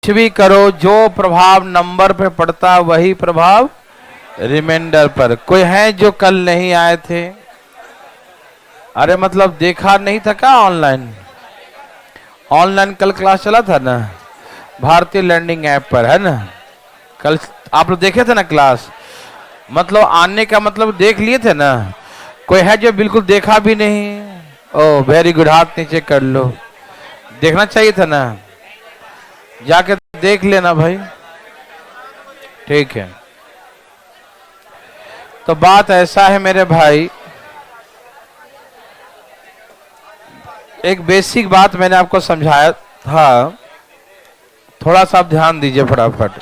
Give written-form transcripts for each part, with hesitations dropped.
कुछ भी करो, जो प्रभाव नंबर पे पड़ता वही प्रभाव रिमाइंडर पर। कोई है जो कल नहीं आए थे? अरे मतलब देखा नहीं था क्या? ऑनलाइन ऑनलाइन कल क्लास चला था ना, भारतीय लर्निंग ऐप पर, है ना? कल आप लोग देखे थे ना क्लास? मतलब आने का मतलब देख लिए थे ना? कोई है जो बिल्कुल देखा भी नहीं? ओ वेरी गुड, हाथ नीचे कर लो। देखना चाहिए था ना, जाके देख लेना भाई। ठीक है, तो बात ऐसा है मेरे भाई, एक बेसिक बात मैंने आपको समझाया था, थोड़ा सा आप ध्यान दीजिए फटाफट।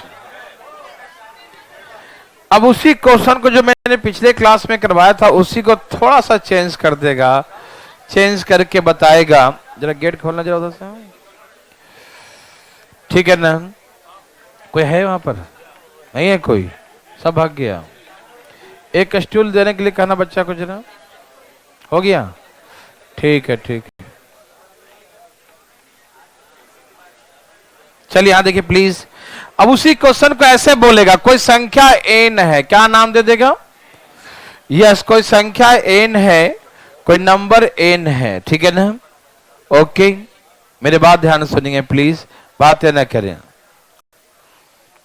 अब उसी क्वेश्चन को जो मैंने पिछले क्लास में करवाया था उसी को थोड़ा सा चेंज कर देगा, चेंज करके बताएगा। जरा गेट खोलना जरा उधर से, ठीक है ना? कोई है वहां पर? नहीं है कोई, सब भाग गया। एक स्टूल देने के लिए कहना बच्चा को जरा। हो गया? ठीक है ठीक है। चलिए यहां देखिए प्लीज। अब उसी क्वेश्चन को ऐसे बोलेगा, कोई संख्या n है, क्या नाम दे देगा? यस, कोई संख्या n है, कोई नंबर n है, ठीक है ना? ओके, मेरे बात ध्यान सुनिए प्लीज, बातें ना करें।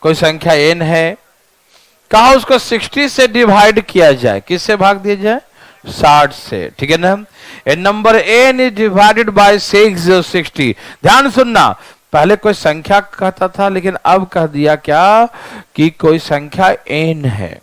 कोई संख्या n है, कहा उसको 60 से डिवाइड किया जाए। किससे भाग दिया जाए? 60 से, ठीक है ना? A number n is divided by 60। ध्यान सुनना, पहले कोई संख्या कहता था, लेकिन अब कह दिया क्या कि कोई संख्या n है।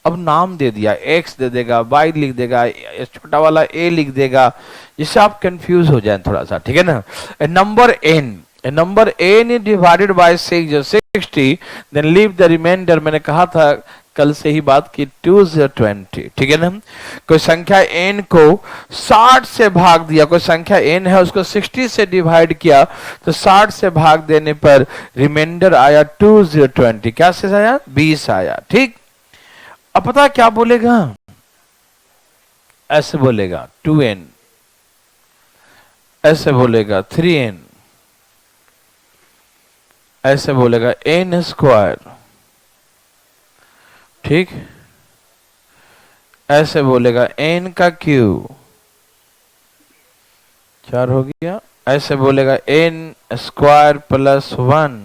अब नाम दे दिया, x दे देगा, y लिख देगा, छोटा वाला a लिख देगा, जिससे आप कंफ्यूज हो जाए थोड़ा सा, ठीक है ना? A number n is divided by 60, then leave the reminder. मैंने कहा था कल से ही बात की, 2 0 20, ठीक है ना? कोई संख्या n को 60 से भाग दिया, कोई संख्या n है उसको 60 से डिवाइड किया, तो 60 से भाग देने पर रिमाइंडर आया 2 0 20। क्या से आया? 20 आया, ठीक। अब पता क्या बोलेगा? ऐसे बोलेगा 2n, ऐसे बोलेगा 3n, ऐसे बोलेगा n स्क्वायर, ठीक, ऐसे बोलेगा n का क्यूब, 4 हो गया, ऐसे बोलेगा n square plus 1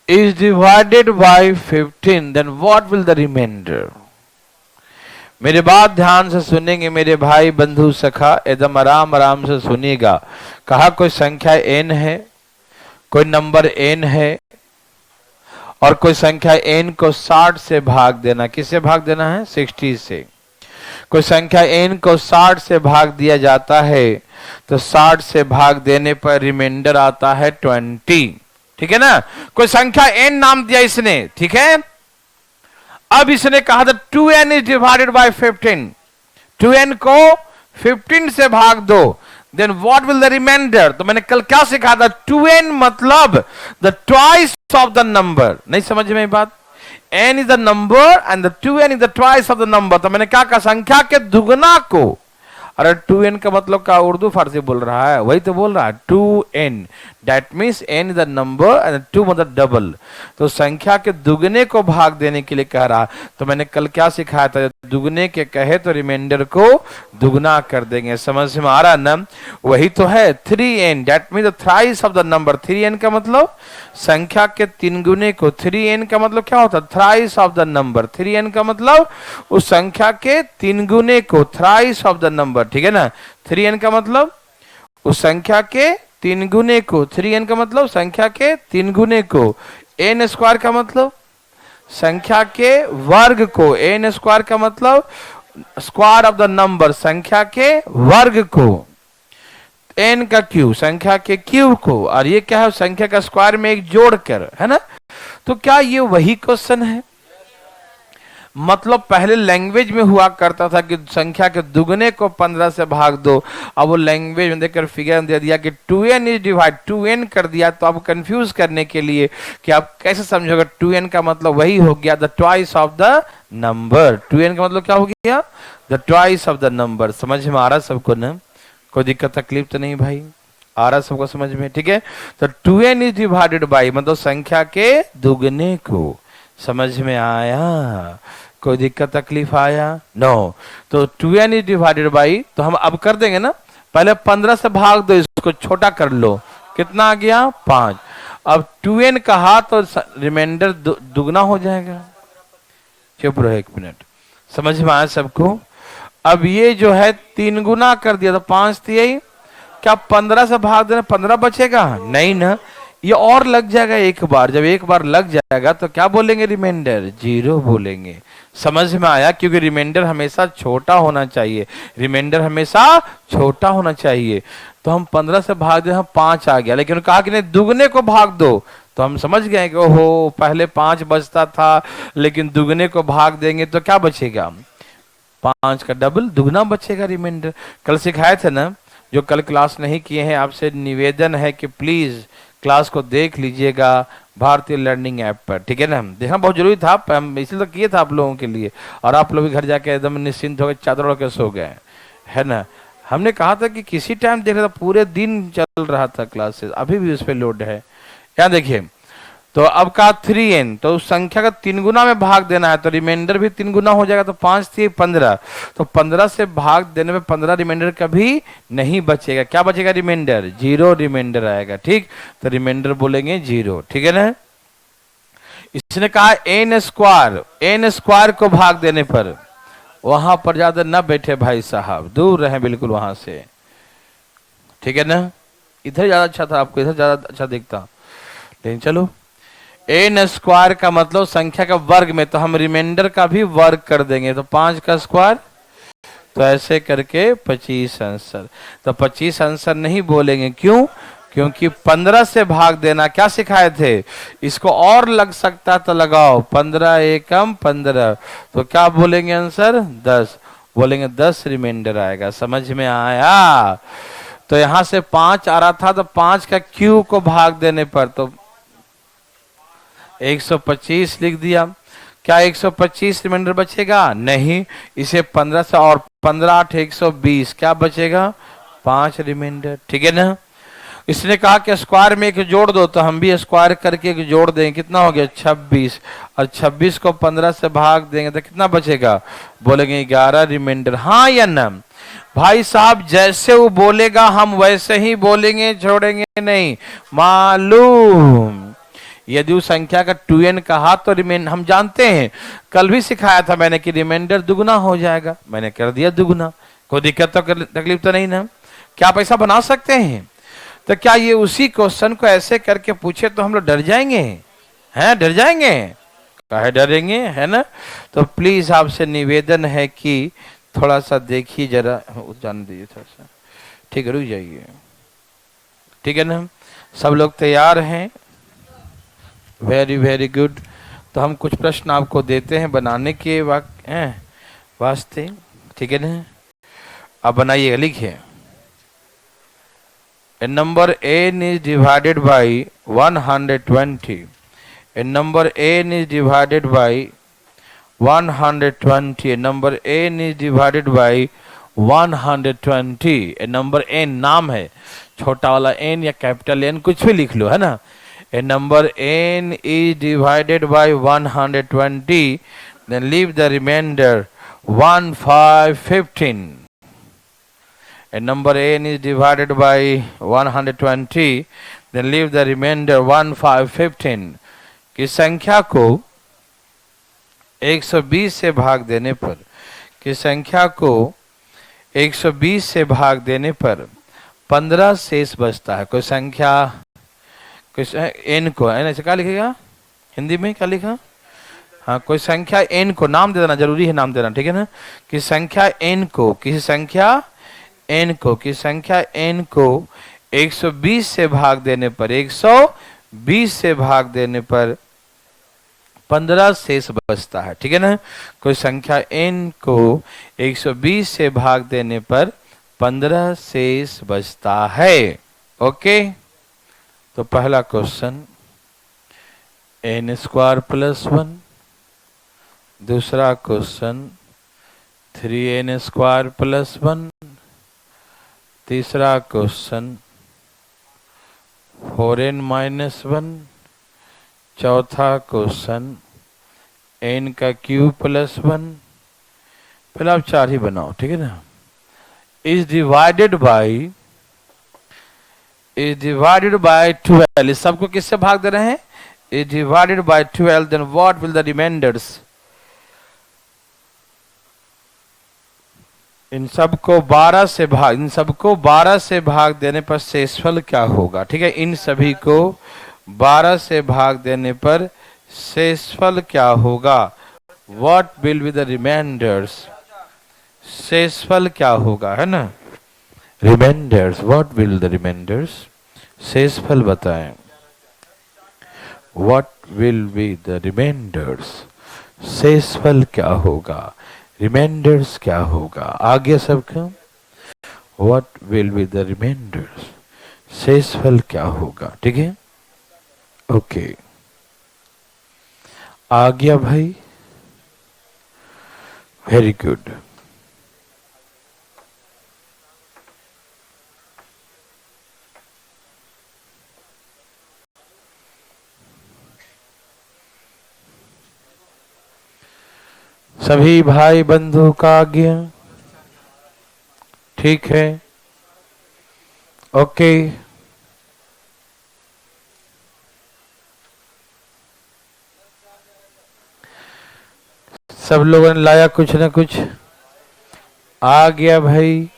is divided by 15, then what will the remainder? मेरे बात ध्यान से सुनेंगे मेरे भाई बंधु सखा, एकदम आराम आराम से सुनिएगा। कहा कोई संख्या n है, कोई नंबर n है, और कोई संख्या n को 60 से भाग देना। किससे भाग देना है? 60 से। कोई संख्या n को 60 से भाग दिया जाता है, तो 60 से भाग देने पर रिमाइंडर आता है 20, ठीक है ना? कोई संख्या n नाम दिया इसने, ठीक है? अब इसने कहा था 2n is divided by 15, 2n को 15 से भाग दो, then what will the remainder? तो मैंने कल क्या सिखाया था? 2n मतलब the twice of the number. नहीं समझ में बात? n is the number and the 2n is the twice of the number. तो मैंने क्या कहा? संख्या के दुगना को। अरे 2n का मतलब क्या उर्दू फारसी बोल रहा है? वही तो बोल रहा है 2n, that means n is the number and 2 मतलब डबल। तो संख्या के दुगने को भाग देने के लिए कह रहा। तो मैंने कल क्या सिखाया था? दुगने के कहे तो रिमाइंडर को दुगना कर देंगे। समझ में आ रहा ना? वही तो है 3n, that means the thrice of the number. 3n का मतलब संख्या के 3 गुने को। 3n का मतलब क्या होता है? Thrice of the number. 3n का मतलब उस संख्या के 3 गुने को, थ्राइस ऑफ द नंबर, ठीक है ना? 3n का मतलब उस संख्या के 3 गुने को। 3n का मतलब संख्या के 3 गुने को। n स्क्वायर का मतलब संख्या के वर्ग को। n स्क्वायर का मतलब स्क्वायर ऑफ द नंबर, संख्या के वर्ग को। n का क्यूब, संख्या के क्यूब को। और ये क्या है? संख्या का स्क्वायर में एक जोड़कर, है ना? तो क्या ये वही क्वेश्चन है? मतलब पहले लैंग्वेज में हुआ करता था कि संख्या के दुगने को 15 से भाग दो। अब वो लैंग्वेज में देखकर फिगर दे दिया कि 2n इज डिवाइड, 2n कर दिया। तो आप कंफ्यूज करने के लिए कि आप कैसे समझोगे? 2n का मतलब वही हो गया the twice of the number. 2n का मतलब क्या हो गया? The twice of the number. समझ में आ रहा सबको ना? कोई दिक्कत तकलीफ तो नहीं भाई? आ रहा सबको समझ में? ठीक है, तो 2n इज डिवाइडेड बाई मतलब संख्या के दुगने को। समझ में आया? कोई दिक्कत तकलीफ आया? नो। तो 2n इज डिवाइडेड बाई, तो हम अब कर देंगे ना, पहले 15 से भाग दो, इसको छोटा कर लो, कितना आ गया? 5। अब 2n कहा तो रिमाइंडर दुगना हो जाएगा। चुप रहो 1 मिनट, समझ में आया सबको? अब ये जो है 3 गुना कर दिया तो 5 थी यही, क्या 15 से भाग देना 15 बचेगा? नहीं ना, ये और लग जाएगा एक बार। जब एक बार लग जाएगा तो क्या बोलेंगे? रिमाइंडर 0 बोलेंगे। समझ में आया? क्योंकि रिमाइंडर हमेशा छोटा होना चाहिए, रिमाइंडर हमेशा छोटा होना चाहिए। तो हम 15 से भाग दे, हम 5 आ गया, लेकिन कहा कि नहीं दुगने को भाग दो, तो हम समझ गए कि ओहो पहले 5 बचता था, लेकिन दुगने को भाग देंगे तो क्या बचेगा? 5 का डबल दुगना बचेगा रिमाइंडर। कल सिखाए थे ना, जो कल क्लास नहीं किए हैं आपसे निवेदन है कि प्लीज क्लास को देख लीजिएगा भारतीय लर्निंग ऐप पर, ठीक है ना? देखना बहुत जरूरी था, इसलिए तो किए था आप लोगों के लिए, और आप लोग भी घर जाके एकदम निश्चिंत होकर चादर ओढ़ के सो गए, है ना? हमने कहा था कि किसी टाइम देख रहा था, पूरे दिन चल रहा था क्लासेस, अभी भी उस पर लोड है। यहाँ देखिए, तो अब का 3n, तो उस संख्या का 3 गुना में भाग देना है, तो रिमाइंडर भी 3 गुना हो जाएगा, तो 5 थी 15, तो 15 से भाग देने में 15 रिमाइंडर कभी नहीं बचेगा। क्या बचेगा? रिमाइंडर 0 रिमाइंडर आएगा। ठीक, तो रिमाइंडर बोलेंगे 0, ठीक है ना? इसने कहा n स्क्वायर को भाग देने पर, वहां पर ज्यादा न बैठे भाई साहब, दूर रहे बिल्कुल वहां से, ठीक है ना? इधर ज्यादा अच्छा था, आपको इधर ज्यादा अच्छा दिखता, लेकिन चलो। एन स्क्वायर का मतलब संख्या का वर्ग में, तो हम रिमाइंडर का भी वर्ग कर देंगे, तो 5 का स्क्वायर, तो ऐसे करके 25 आंसर। तो 25 आंसर नहीं बोलेंगे, क्यों? क्योंकि 15 से भाग देना क्या सिखाए थे? इसको और लग सकता तो लगाओ, 15 एकम 15, तो क्या बोलेंगे आंसर? 10 बोलेंगे, 10 रिमाइंडर आएगा। समझ में आया? तो यहां से 5 आ रहा था, तो 5 का क्यू को भाग देने पर तो 125 लिख दिया। क्या 125 रिमाइंडर बचेगा? नहीं, इसे 15 से और 15 8 120, क्या बचेगा? 5 रिमाइंडर, ठीक है ना? इसने कहा कि स्क्वायर में एक जोड़ दो, तो हम भी स्क्वायर करके एक जोड़ देंगे, कितना हो गया? 26, और 26 को 15 से भाग देंगे तो कितना बचेगा? बोलेंगे 11 रिमाइंडर। हाँ या ना? भाई साहब जैसे वो बोलेगा हम वैसे ही बोलेंगे, छोड़ेंगे नहीं, मालूम? यदि उस संख्या का 2n कहा तो रिमाइंडर हम जानते हैं, कल भी सिखाया था मैंने कि रिमाइंडर दुगना हो जाएगा, मैंने कर दिया दुगना, कोई दिक्कत तो तकलीफ तो नहीं ना? क्या पैसा बना सकते हैं? तो क्या ये उसी क्वेश्चन को ऐसे करके पूछे तो हम लोग डर जाएंगे? हैं, डर जाएंगे? काहे डरेंगे, है ना? तो प्लीज आपसे निवेदन है कि थोड़ा सा देखिए जरा, जान दीजिए थोड़ा सा, ठीक है? रुक जाइए, ठीक है ना? सब लोग तैयार हैं? Very very good. तो हम कुछ प्रश्न आपको देते हैं बनाने के वास्ते, ठीक है ना? अब बनाइएगा, लिखिए। A number n is divided by 120. A number n is divided by 120. A number n is divided by 120. A number n नाम है, छोटा वाला n या कैपिटल n कुछ भी लिख लो, है ना? A number n is divided by 120, then leave the remainder 1 5 15. A number n is divided by 120, then leave the remainder 1 5 15. की संख्या को 120 से भाग देने पर, की संख्या को 120 से भाग देने पर 15 शेष बचता है। कोई संख्या n को, है ना? ऐसे क्या लिखेगा हिंदी में? क्या लिखा? हाँ, कोई संख्या n को, नाम दे देना जरूरी है, नाम देना, ठीक है ना? कि संख्या n को, किसी संख्या n को, की संख्या n को 120 से भाग देने पर, 120 से भाग देने पर 15 शेष बचता है, ठीक है ना? कोई संख्या n को 120 से भाग देने पर 15 शेष बचता है। ओके, तो पहला क्वेश्चन n स्क्वायर प्लस 1, दूसरा क्वेश्चन 3n स्क्वायर प्लस 1, तीसरा क्वेश्चन 4n-1, चौथा क्वेश्चन n का क्यूब प्लस 1, पहले आप 4 ही बनाओ, ठीक है ना। इज डिवाइडेड बाय 12, इस सबको किससे भाग दे रहे हैं? Is divided by 12, then what will the reminders? इन सबको 12 से भाग देने पर शेषफल क्या होगा? ठीक है, इन सभी को 12 से भाग देने पर शेषफल क्या होगा? What will be the reminders? शेषफल क्या होगा, है ना। Reminders, what will the reminders? शेषफल बताएं। What will be the reminders? शेषफल क्या होगा? रिमाइंडर्स क्या होगा? आगे सबका what will be the reminders? शेषफल क्या होगा? ठीक है, ओके, आ गया भाई, वेरी गुड। सभी भाई बंधु का आ गया, ठीक है, ओके। सब लोगों ने लाया कुछ न कुछ, आ गया भाई,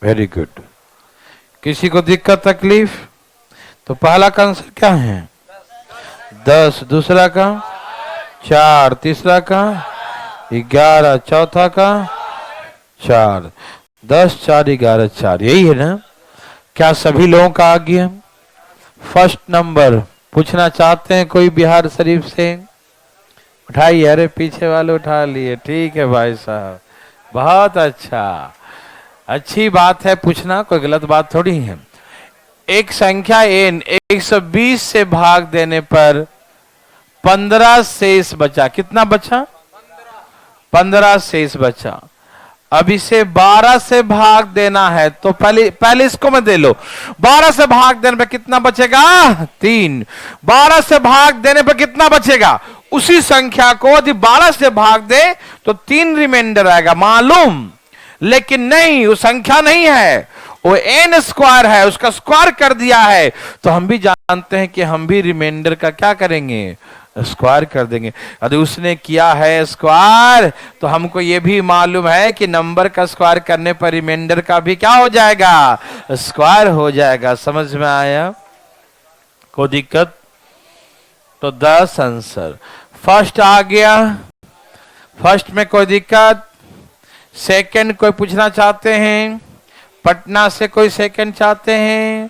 वेरी गुड। किसी को दिक्कत तकलीफ? तो पहला का आंसर क्या है? 10, दूसरा का 4, तीसरा का 11, चौथा का 4, 10, 4, 11, 4, यही है ना। क्या सभी लोगों का आ गया? फर्स्ट नंबर पूछना चाहते हैं कोई बिहार शरीफ से? उठाइए, अरे पीछे वाले उठा लिए, ठीक है भाई साहब, बहुत अच्छा, अच्छी बात है पूछना, कोई गलत बात थोड़ी है। एक संख्या n 120 से भाग देने पर 15 शेष बचा, कितना बचा? 15 शेष बचा। अब इसे 12 से भाग देना है, तो पहले इसको मैं दे लो। 12 से भाग देने पर कितना बचेगा? 3। 12 से भाग देने पर कितना बचेगा? उसी संख्या को यदि 12 से भाग दे तो 3 रिमाइंडर आएगा, मालूम। लेकिन नहीं, वो संख्या नहीं है, वो n स्क्वायर है, उसका स्क्वायर कर दिया है। तो हम भी जानते हैं कि हम भी रिमाइंडर का क्या करेंगे? स्क्वायर कर देंगे। यदि उसने किया है स्क्वायर, तो हमको ये भी मालूम है कि नंबर का स्क्वायर करने पर रिमाइंडर का भी क्या हो जाएगा? स्क्वायर हो जाएगा। समझ में आया? कोई दिक्कत? तो 10 आंसर। फर्स्ट आ गया, फर्स्ट में कोई दिक्कत? सेकंड कोई पूछना चाहते हैं? पटना से कोई सेकंड चाहते हैं?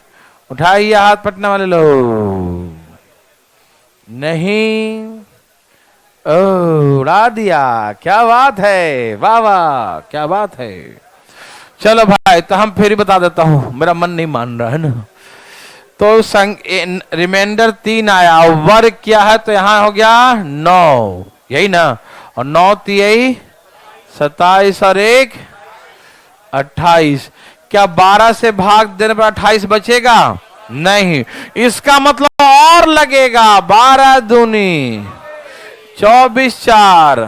उठाइए हाथ, पटना वाले लोग। नहीं, उड़ा दिया, क्या बात है, वाह वाह, क्या बात है। चलो भाई, तो हम फिर बता देता हूं, मेरा मन नहीं मान रहा है ना। तो रिमाइंडर 3 आया, वर्ग क्या है? तो यहां हो गया 9, यही ना। और 9 3 27 और 1 28। क्या 12 से भाग देने पर 28 बचेगा? नहीं, इसका मतलब और लगेगा। 12 दूनी 24, 4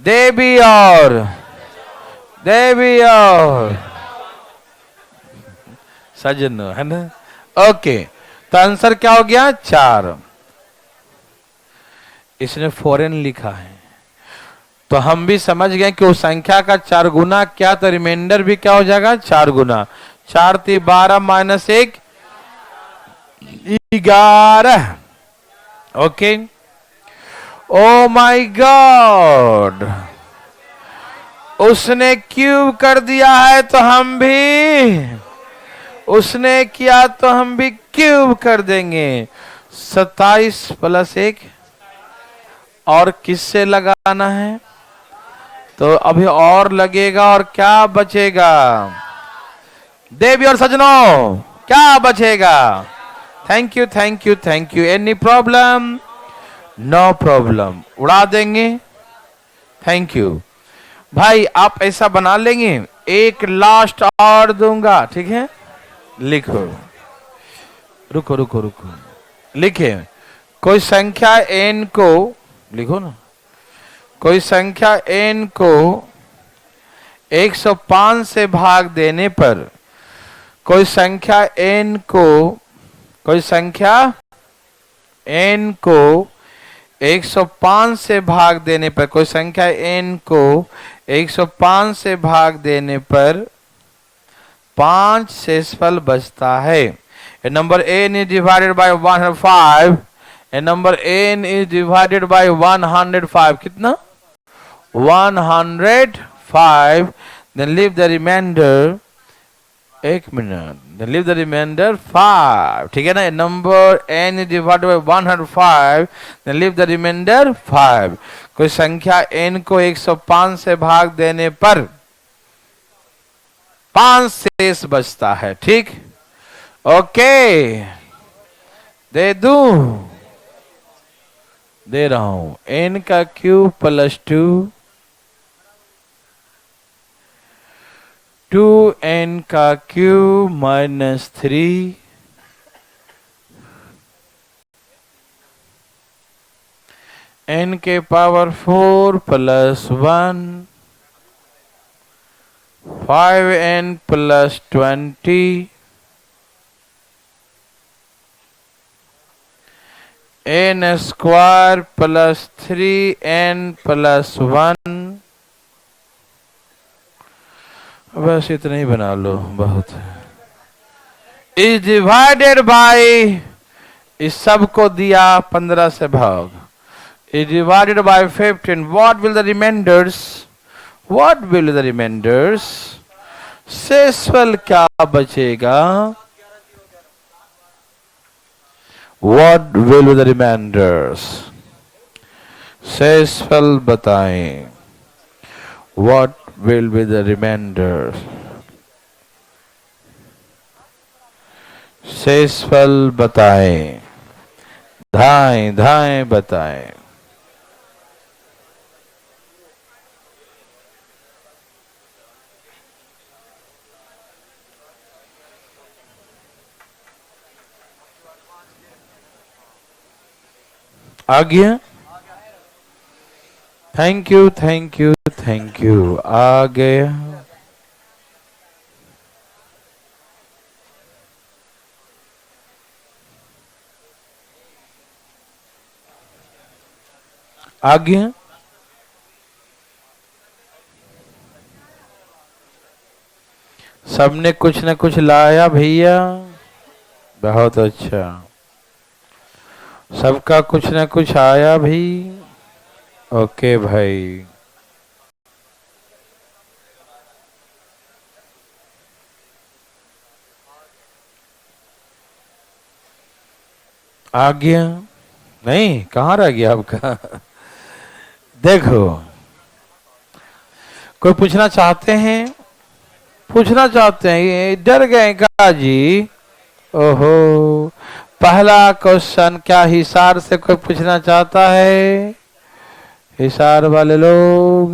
देवी और सजन, है ना। ओके, तो आंसर क्या हो गया? 4। इसने फॉरेन लिखा है, तो हम भी समझ गए कि उस संख्या का 4 गुना क्या, तो रिमाइंडर भी क्या हो जाएगा? 4 गुना। 4 3 12 minus 1 11। Okay, oh my God, उसने क्यूब कर दिया है तो हम भी, उसने किया तो हम भी क्यूब कर देंगे। 27 प्लस 1 और किससे लगाना है? तो अभी और लगेगा, और क्या बचेगा? देवी और सजनों, क्या बचेगा? Thank you, thank you, thank you. Any problem? No problem, उड़ा देंगे। थैंक यू भाई, आप ऐसा बना लेंगे। एक लास्ट और दूंगा, ठीक है? लिखो, रुको रुको रुको, लिखे। कोई संख्या n को, लिखो ना, कोई संख्या n को 105 से भाग देने पर, कोई संख्या n को, कोई संख्या n को 105 से भाग देने पर, कोई संख्या n को 105 से भाग देने पर 5 शेषफल बचता है। A number n is divided by 105, a number n is divided by 105, कितना? 105, then leave the remainder, एक minute, then leave the remainder 5, ठीक है ना? Number n is divided by 105, then leave the remainder 5। कोई संख्या n को 105 से भाग देने पर 5 शेष बचता है, ठीक? ओके, दे दूं, दे रहा हूं। n का क्यूब प्लस 2, 2n का क्यूब माइनस 3, n के power 4 plus 1, 5n plus 20, n square plus 3n plus 1। बस इतना ही बना लो, बहुत है। इज डिवाइडेड बाय, इस सब को दिया 15 से भाग, is divided by 15। What will the reminders, what will the reminders, शेषफल क्या बचेगा? What will be the remainders? शेषफल बताएं। What will be the remainders? शेषफल बताएं, धाएं धाएं बताएं। आ गया? Thank you thank you thank you, आ गया। आ गया? सबने कुछ न कुछ लाया भैया, बहुत अच्छा। सबका कुछ न कुछ आया भी, ओके भाई। आ गया? नहीं, कहाँ रह गया आपका? देखो, कोई पूछना चाहते हैं, पूछना चाहते हैं, ये डर गए का जी? ओहो, पहला क्वेश्चन क्या हिसार से कोई पूछना चाहता है? हिसार वाले लोग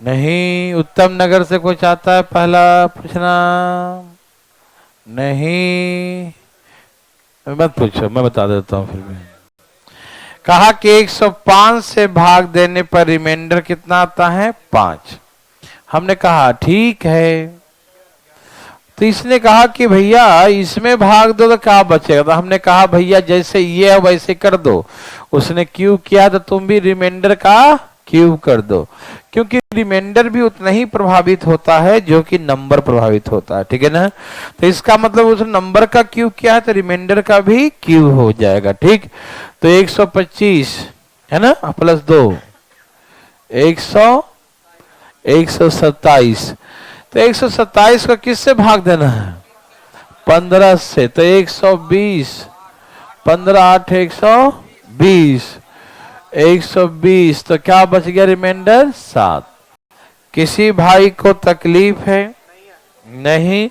नहीं। उत्तम नगर से कोई चाहता है पहला पूछना? नहीं, मत पूछो, मैं बता देता हूं। फिर भी कहा कि 105 से भाग देने पर रिमाइंडर कितना आता है? 5। हमने कहा ठीक है। तो इसने कहा कि भैया इसमें भाग दो तो क्या बचेगा? तो हमने कहा भैया जैसे ये है वैसे कर दो। उसने क्यूब किया तो तुम भी रिमाइंडर का क्यूब कर दो, क्योंकि रिमाइंडर भी उतना ही प्रभावित होता है जो कि नंबर प्रभावित होता है, ठीक है ना? तो इसका मतलब उस नंबर का क्यूब किया है तो रिमाइंडर का भी क्यूब हो जाएगा, ठीक? तो 125 है ना, प्लस 2 127। तो 127 को किससे भाग देना है? 15 से। तो 120, 15 8 120, 120। तो क्या बच गया रिमाइंडर? 7। किसी भाई को तकलीफ है? नहीं,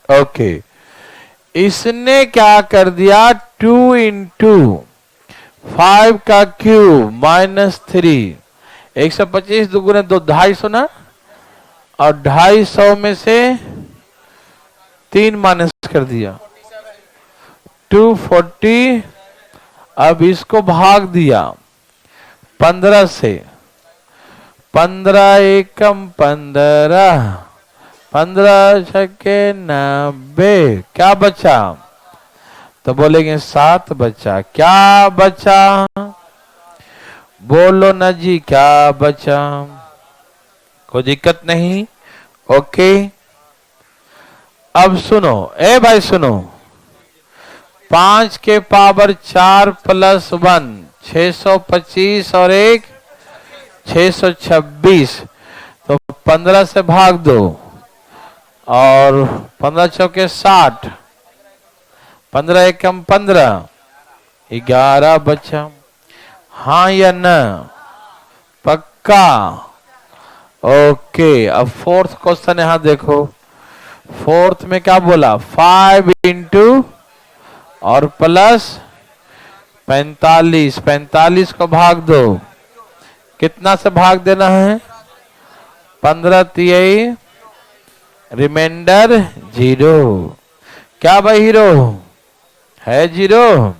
ओके। इसने क्या कर दिया? 2 इंटू 5 का क्यूब माइनस 3। 125 दुगुने 2, 250 ना, और 250 में से 3 माइनस कर दिया 240। अब इसको भाग दिया 15 से, 15 एकम 15, 15 छक्के 90, क्या बचा? तो बोलेंगे 7 बचा। क्या बचा? बोलो ना जी, क्या बचा? कोई दिक्कत नहीं, ओके। अब सुनो, ए भाई सुनो, 5 के पावर 4 प्लस 1 625 और 1 626। तो 15 से भाग दो और 15 चौके 60, 15 एकम 15, 11 बचा। हाँ या ना? पक्का? ओके। अब फोर्थ क्वेश्चन यहां देखो। फोर्थ में क्या बोला? 5 इंटू और प्लस 45, 45 को भाग दो। कितना से भाग देना है? 15 तिहाई, रिमाइंडर 0। क्या भाई हीरो है? 0।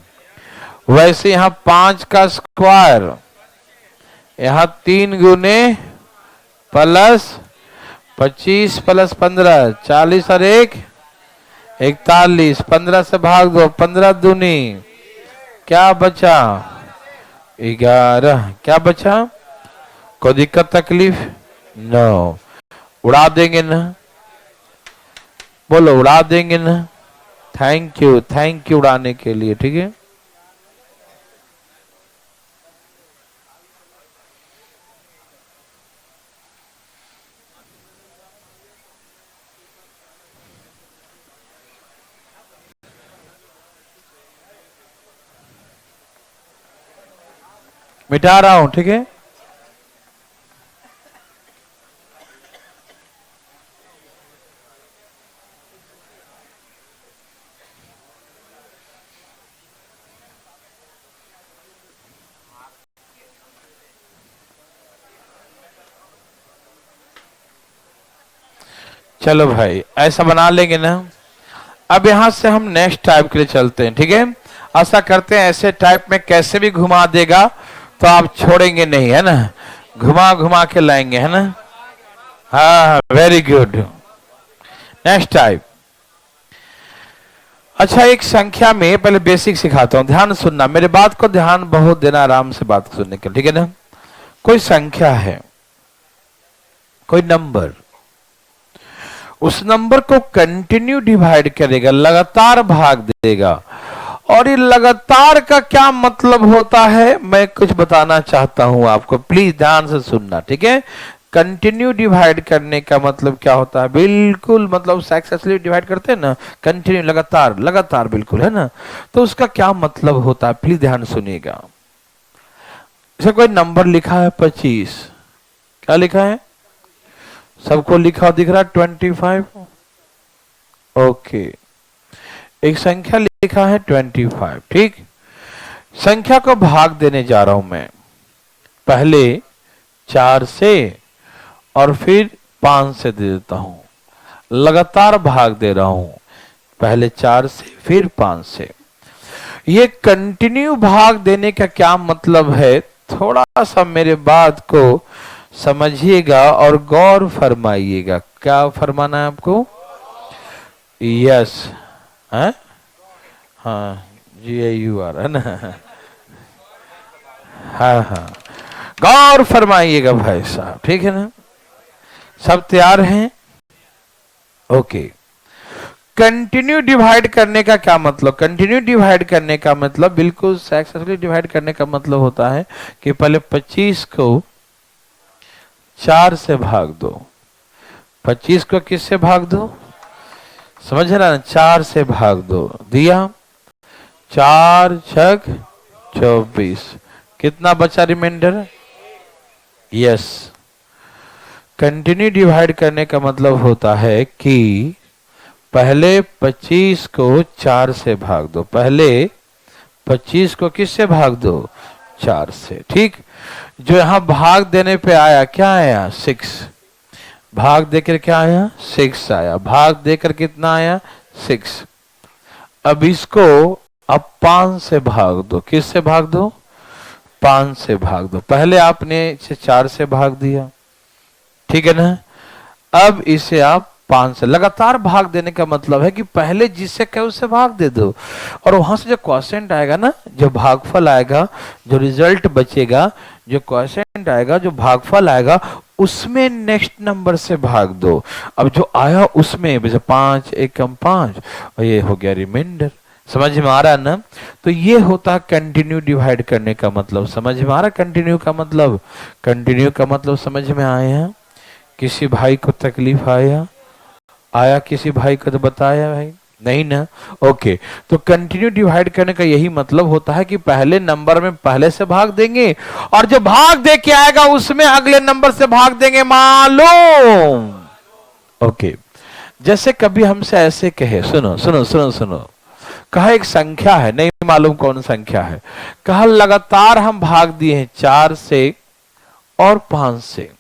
वैसे यहां 5 का स्क्वायर, यहां 3 गुने प्लस 25 प्लस 15 40 और 1 41। 15 से भाग दो, 15 दूनी, क्या बचा? 11। क्या बचा? कोई दिक्कत तकलीफ? नो। उड़ा देंगे ना? बोलो उड़ा देंगे ना? थैंक यू उड़ाने के लिए, ठीक है। मिटा रहा हूं, ठीक है। चलो भाई, ऐसा बना लेंगे ना। अब यहां से हम नेक्स्ट टाइप के लिए चलते हैं, ठीक है। ऐसा करते हैं, ऐसे टाइप में कैसे भी घुमा देगा तो आप छोड़ेंगे नहीं, है ना। घुमा घुमा के लाएंगे, है ना। हाँ, वेरी गुड। Next type. अच्छा, एक संख्या में पहले बेसिक सिखाता हूं, ध्यान सुनना, मेरे बात को ध्यान बहुत देना, आराम से बात सुनने के, ठीक है ना। कोई संख्या है, कोई नंबर, उस नंबर को कंटिन्यू डिवाइड करेगा, लगातार भाग देगा। और ये लगातार का क्या मतलब होता है, मैं कुछ बताना चाहता हूं आपको, प्लीज ध्यान से सुनना, ठीक है। कंटिन्यू डिवाइड करने का मतलब क्या होता है? बिल्कुल, मतलब सक्सेसफुली डिवाइड करते हैं ना, कंटिन्यू, लगातार लगातार, बिल्कुल, है ना। तो उसका क्या मतलब होता है, प्लीज ध्यान सुनिएगा। जैसे कोई नंबर लिखा है 25, क्या लिखा है? सबको लिखा दिख रहा है 25। ओके, एक संख्या लिखा है 25, ठीक। संख्या को भाग देने जा रहा हूं मैं, पहले 4 से और फिर 5 से दे देता हूं, लगातार भाग दे रहा हूं, पहले 4 से फिर 5 से। ये कंटिन्यू भाग देने का क्या मतलब है, थोड़ा सा मेरे बात को समझिएगा और गौर फरमाइएगा। क्या फरमाना है आपको? यस, हाँ हाँ, GAUR, है ना। हाँ हाँ, गौर फरमाइएगा भाई साहब, ठीक है ना। सब तैयार हैं? ओके। कंटिन्यू डिवाइड करने का क्या मतलब? कंटिन्यू डिवाइड करने का मतलब, बिल्कुल सक्सेसफुली डिवाइड करने का मतलब होता है कि पहले 25 को 4 से भाग दो। 25 को किससे भाग दो? समझ रहा ना, 4 से भाग दो, दिया 4 छक 24, कितना बचा रिमाइंडर? यस। कंटिन्यू डिवाइड करने का मतलब होता है कि पहले 25 को 4 से भाग दो, पहले 25 को किससे भाग दो? 4 से, ठीक। जो यहां भाग देने पे आया, क्या आया? 6। भाग देकर क्या आया? 6 आया। भाग देकर कितना आया? 6। अब इसको अब 5 से भाग दो। किस से भाग दो? 5 से भाग दो। पहले आपने इसे 4 से भाग दिया, ठीक है ना। अब इसे आप 5 से लगातार भाग देने का मतलब है कि पहले जिससे कहे उससे भाग दे दो, और वहां से जो क्वोशिएंट आएगा ना, जो भागफल आएगा, जो रिजल्ट बचेगा, जो क्वोशिएंट आएगा, जो भागफल आएगा, उसमें नेक्स्ट नंबर से भाग दो। अब जो आया उसमें जैसे 5 एकम 5 और ये हो गया रिमाइंडर। समझ में आ रहा है ना? तो ये होता है कंटिन्यू डिवाइड करने का मतलब। समझ में आ रहा कंटिन्यू का मतलब? कंटिन्यू का मतलब समझ में आया? किसी भाई को तकलीफ आया किसी भाई को तो बताया भाई नहीं ना? ओके, तो कंटिन्यू डिवाइड करने का यही मतलब होता है कि पहले नंबर में पहले से भाग देंगे, और जो भाग दे के आएगा उसमें अगले नंबर से भाग देंगे। मालूम? ओके, जैसे कभी हमसे ऐसे कहे, सुनो सुनो सुनो सुनो, कहा एक संख्या है, नहीं मालूम कौन संख्या है, कहा लगातार हम भाग दिए हैं 4 से और 5 से।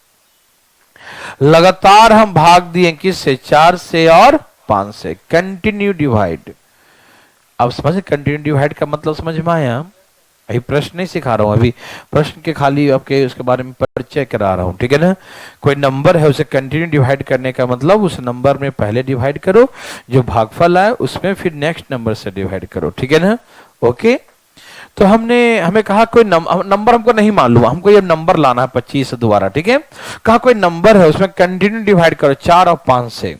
लगातार हम भाग दिए किससे? 4 से और 5 से। Continue divide. अब समझ कंटिन्यू डिवाइड का मतलब समझ में आया? अभी प्रश्न नहीं सिखा रहा हूं, अभी प्रश्न के खाली आपके उसके बारे में परिचय करा रहा हूं, ठीक है ना। कोई नंबर है उसे कंटिन्यू डिवाइड करने का मतलब उस नंबर में पहले डिवाइड करो, जो भागफल आए उसमें फिर नेक्स्ट नंबर से डिवाइड करो, ठीक है ना। ओके, तो हमें कहा कोई नंबर हमको नहीं मालूम, हमको ये नंबर लाना है 25 दोबारा, ठीक है। कहा कोई नंबर है उसमें कंटिन्यू डिवाइड करो 4 और 5 से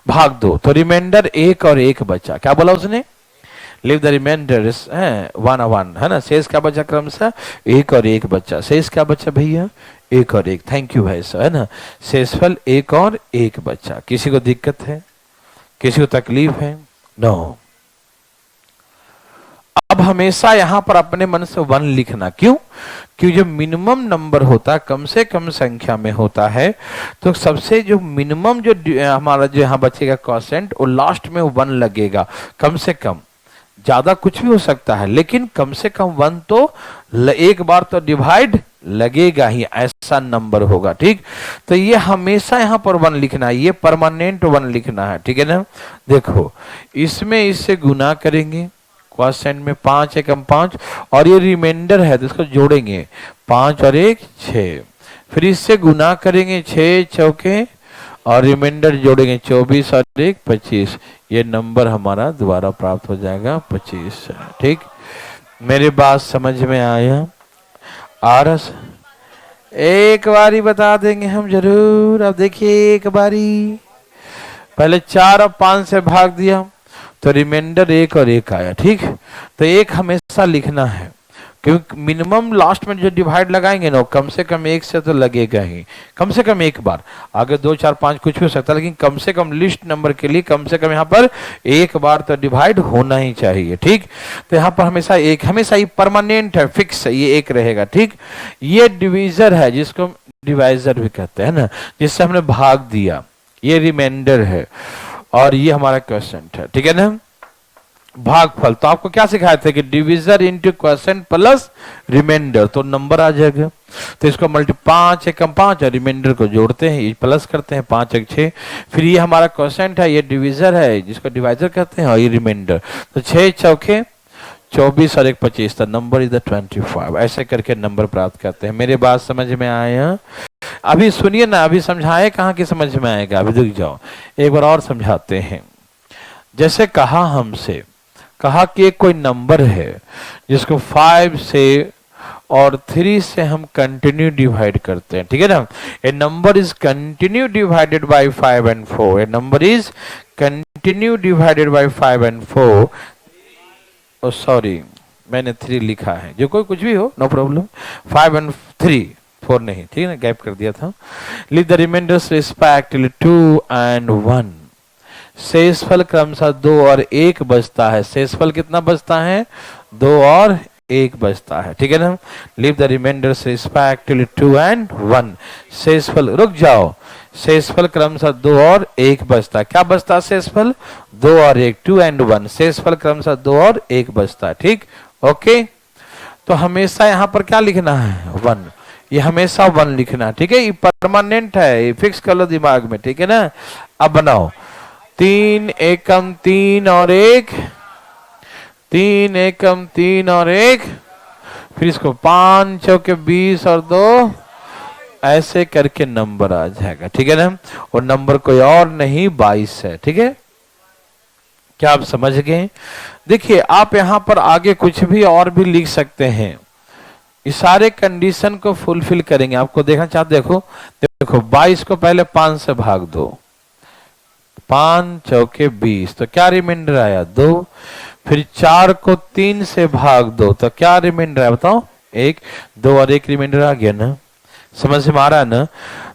भाग दो, तो रिमाइंडर 1 और 1 बचा। क्या बोला उसने? लिव द रिमाइंडर 1 और 1, है ना। शेष क्या बचा? क्रमशः 1 और 1 बचा। शेष क्या बचा भैया? 1 और 1। थैंक यू भाई साहब, है ना। शेषफल 1 और 1 बचा। किसी को दिक्कत है? किसी को तकलीफ है? नो। अब हमेशा यहां पर अपने मन से 1 लिखना। क्यों? क्योंकि जो मिनिमम नंबर होता है, कम से कम संख्या में होता है, तो सबसे जो मिनिमम जो हमारा जो यहां बचेगा क्वोशिएंट, वो लास्ट में 1 लगेगा। कम से कम, ज्यादा कुछ भी हो सकता है, लेकिन कम से कम 1 तो एक बार तो डिवाइड लगेगा ही, ऐसा नंबर होगा, ठीक। तो ये हमेशा यहां पर 1 लिखना है, ये परमानेंट 1 लिखना है, ठीक है ना। देखो, इसमें इससे गुना करेंगे, क्वोशिएंट में 5 एकम 5, और ये रिमाइंडर है तो इसको जोड़ेंगे 5 और 1 6, फिर इससे गुना करेंगे 6 चौके, और रिमाइंडर जोड़ेंगे 24 और 1 25। ये नंबर हमारा दोबारा प्राप्त हो जाएगा 25, ठीक। मेरी बात समझ में आया? आरस एक बारी बता देंगे हम जरूर। अब देखिए, एक बारी पहले 4 और 5 से भाग दिया तो रिमाइंडर 1 और 1 आया, ठीक। तो 1 हमेशा लिखना है, क्योंकि मिनिमम लास्ट में जो डिवाइड लगाएंगे ना, कम से कम 1 से तो लगेगा ही, कम से कम एक बार। आगे 2 4 5 कुछ भी हो सकता है, लेकिन कम से कम लिस्ट नंबर के लिए कम से कम यहाँ पर 1 बार तो डिवाइड होना ही चाहिए, ठीक। तो यहाँ पर हमेशा 1, हमेशा ये परमानेंट है, फिक्स है, ये 1 रहेगा, ठीक। ये डिविजर है जिसको डिवाइजर भी कहते हैं ना, जिससे हमने भाग दिया, ये रिमाइंडर है, और ये हमारा क्वोशिएंट है, ठीक है ना। भागफल तो आपको क्या सिखाया था कि divisor into quotient plus remainder, तो नंबर आ जाएगा। तो इसको 5 एकम 5 और रिमाइंडर को जोड़ते हैं, ये प्लस करते हैं 5 एक 6, फिर ये हमारा क्वोशिएंट है, ये डिविजर है जिसको डिवाइजर कहते हैं, और ये रिमाइंडर। तो 6 चौके 24 और 1 25, तो नंबर इज द 25। ऐसे करके नंबर प्राप्त करते हैं। मेरे बात समझ में आया? अभी सुनिए ना, अभी समझाए कहाँ की समझ में आएगा, अभी रुक जाओ, एक बार और समझाते हैं। जैसे कहा हमसे, कहा कि एक कोई नंबर है जिसको 5 से और 3 से हम कंटिन्यू डिवाइड करते हैं, ठीक है ना। A number is continue divided by 5 and 4। A number is continue divided by 5 and 4। Oh sorry, मैंने 3 लिखा है, जो कोई कुछ भी हो, नो प्रॉब्लम। 5 and 3, 4 नहीं, ठीक है ना, गैप कर दिया था। Leave the remainders respectively 2 and 1। शेषफल क्रमशः 2 और 1 बचता है। शेषफल कितना बचता है? 2 और 1 बचता है, ठीक है ना। Leave the remainders respectively 2 and 1। शेषफल, रुक जाओ, शेषफल क्रमशः 2 और 1 बचता है। क्या बचता है शेषफल? 2 और 1, 2 and 1। शेषफल क्रमशः 2 और 1 बचता है, ठीक। ओके, तो हमेशा यहाँ पर क्या लिखना है? 1। ये हमेशा 1 लिखना, ठीक है। ये परमानेंट है, ये फिक्स कर लो दिमाग में, ठीक है ना। अब बनाओ, 3 एकम 3 और 1, 3 एकम 3 और 1, फिर इसको 5 चौके 20 और 2, ऐसे करके नंबर आ जाएगा। ठीक है ना, और नंबर कोई और नहीं 22 है। ठीक है, क्या आप समझ गए? देखिए आप यहां पर आगे कुछ भी और भी लिख सकते हैं, इस सारे कंडीशन को फुलफिल करेंगे। आपको देखना चाहते, देखो देखो 22 को पहले 5 से भाग दो, 5 चौके 20, तो क्या रिमाइंडर आया 2। फिर 4 को 3 से भाग दो, तो क्या रिमाइंडर आया बताओ 1, 2 और 1 रिमाइंडर आ गया ना। समझ में आ रहा है ना?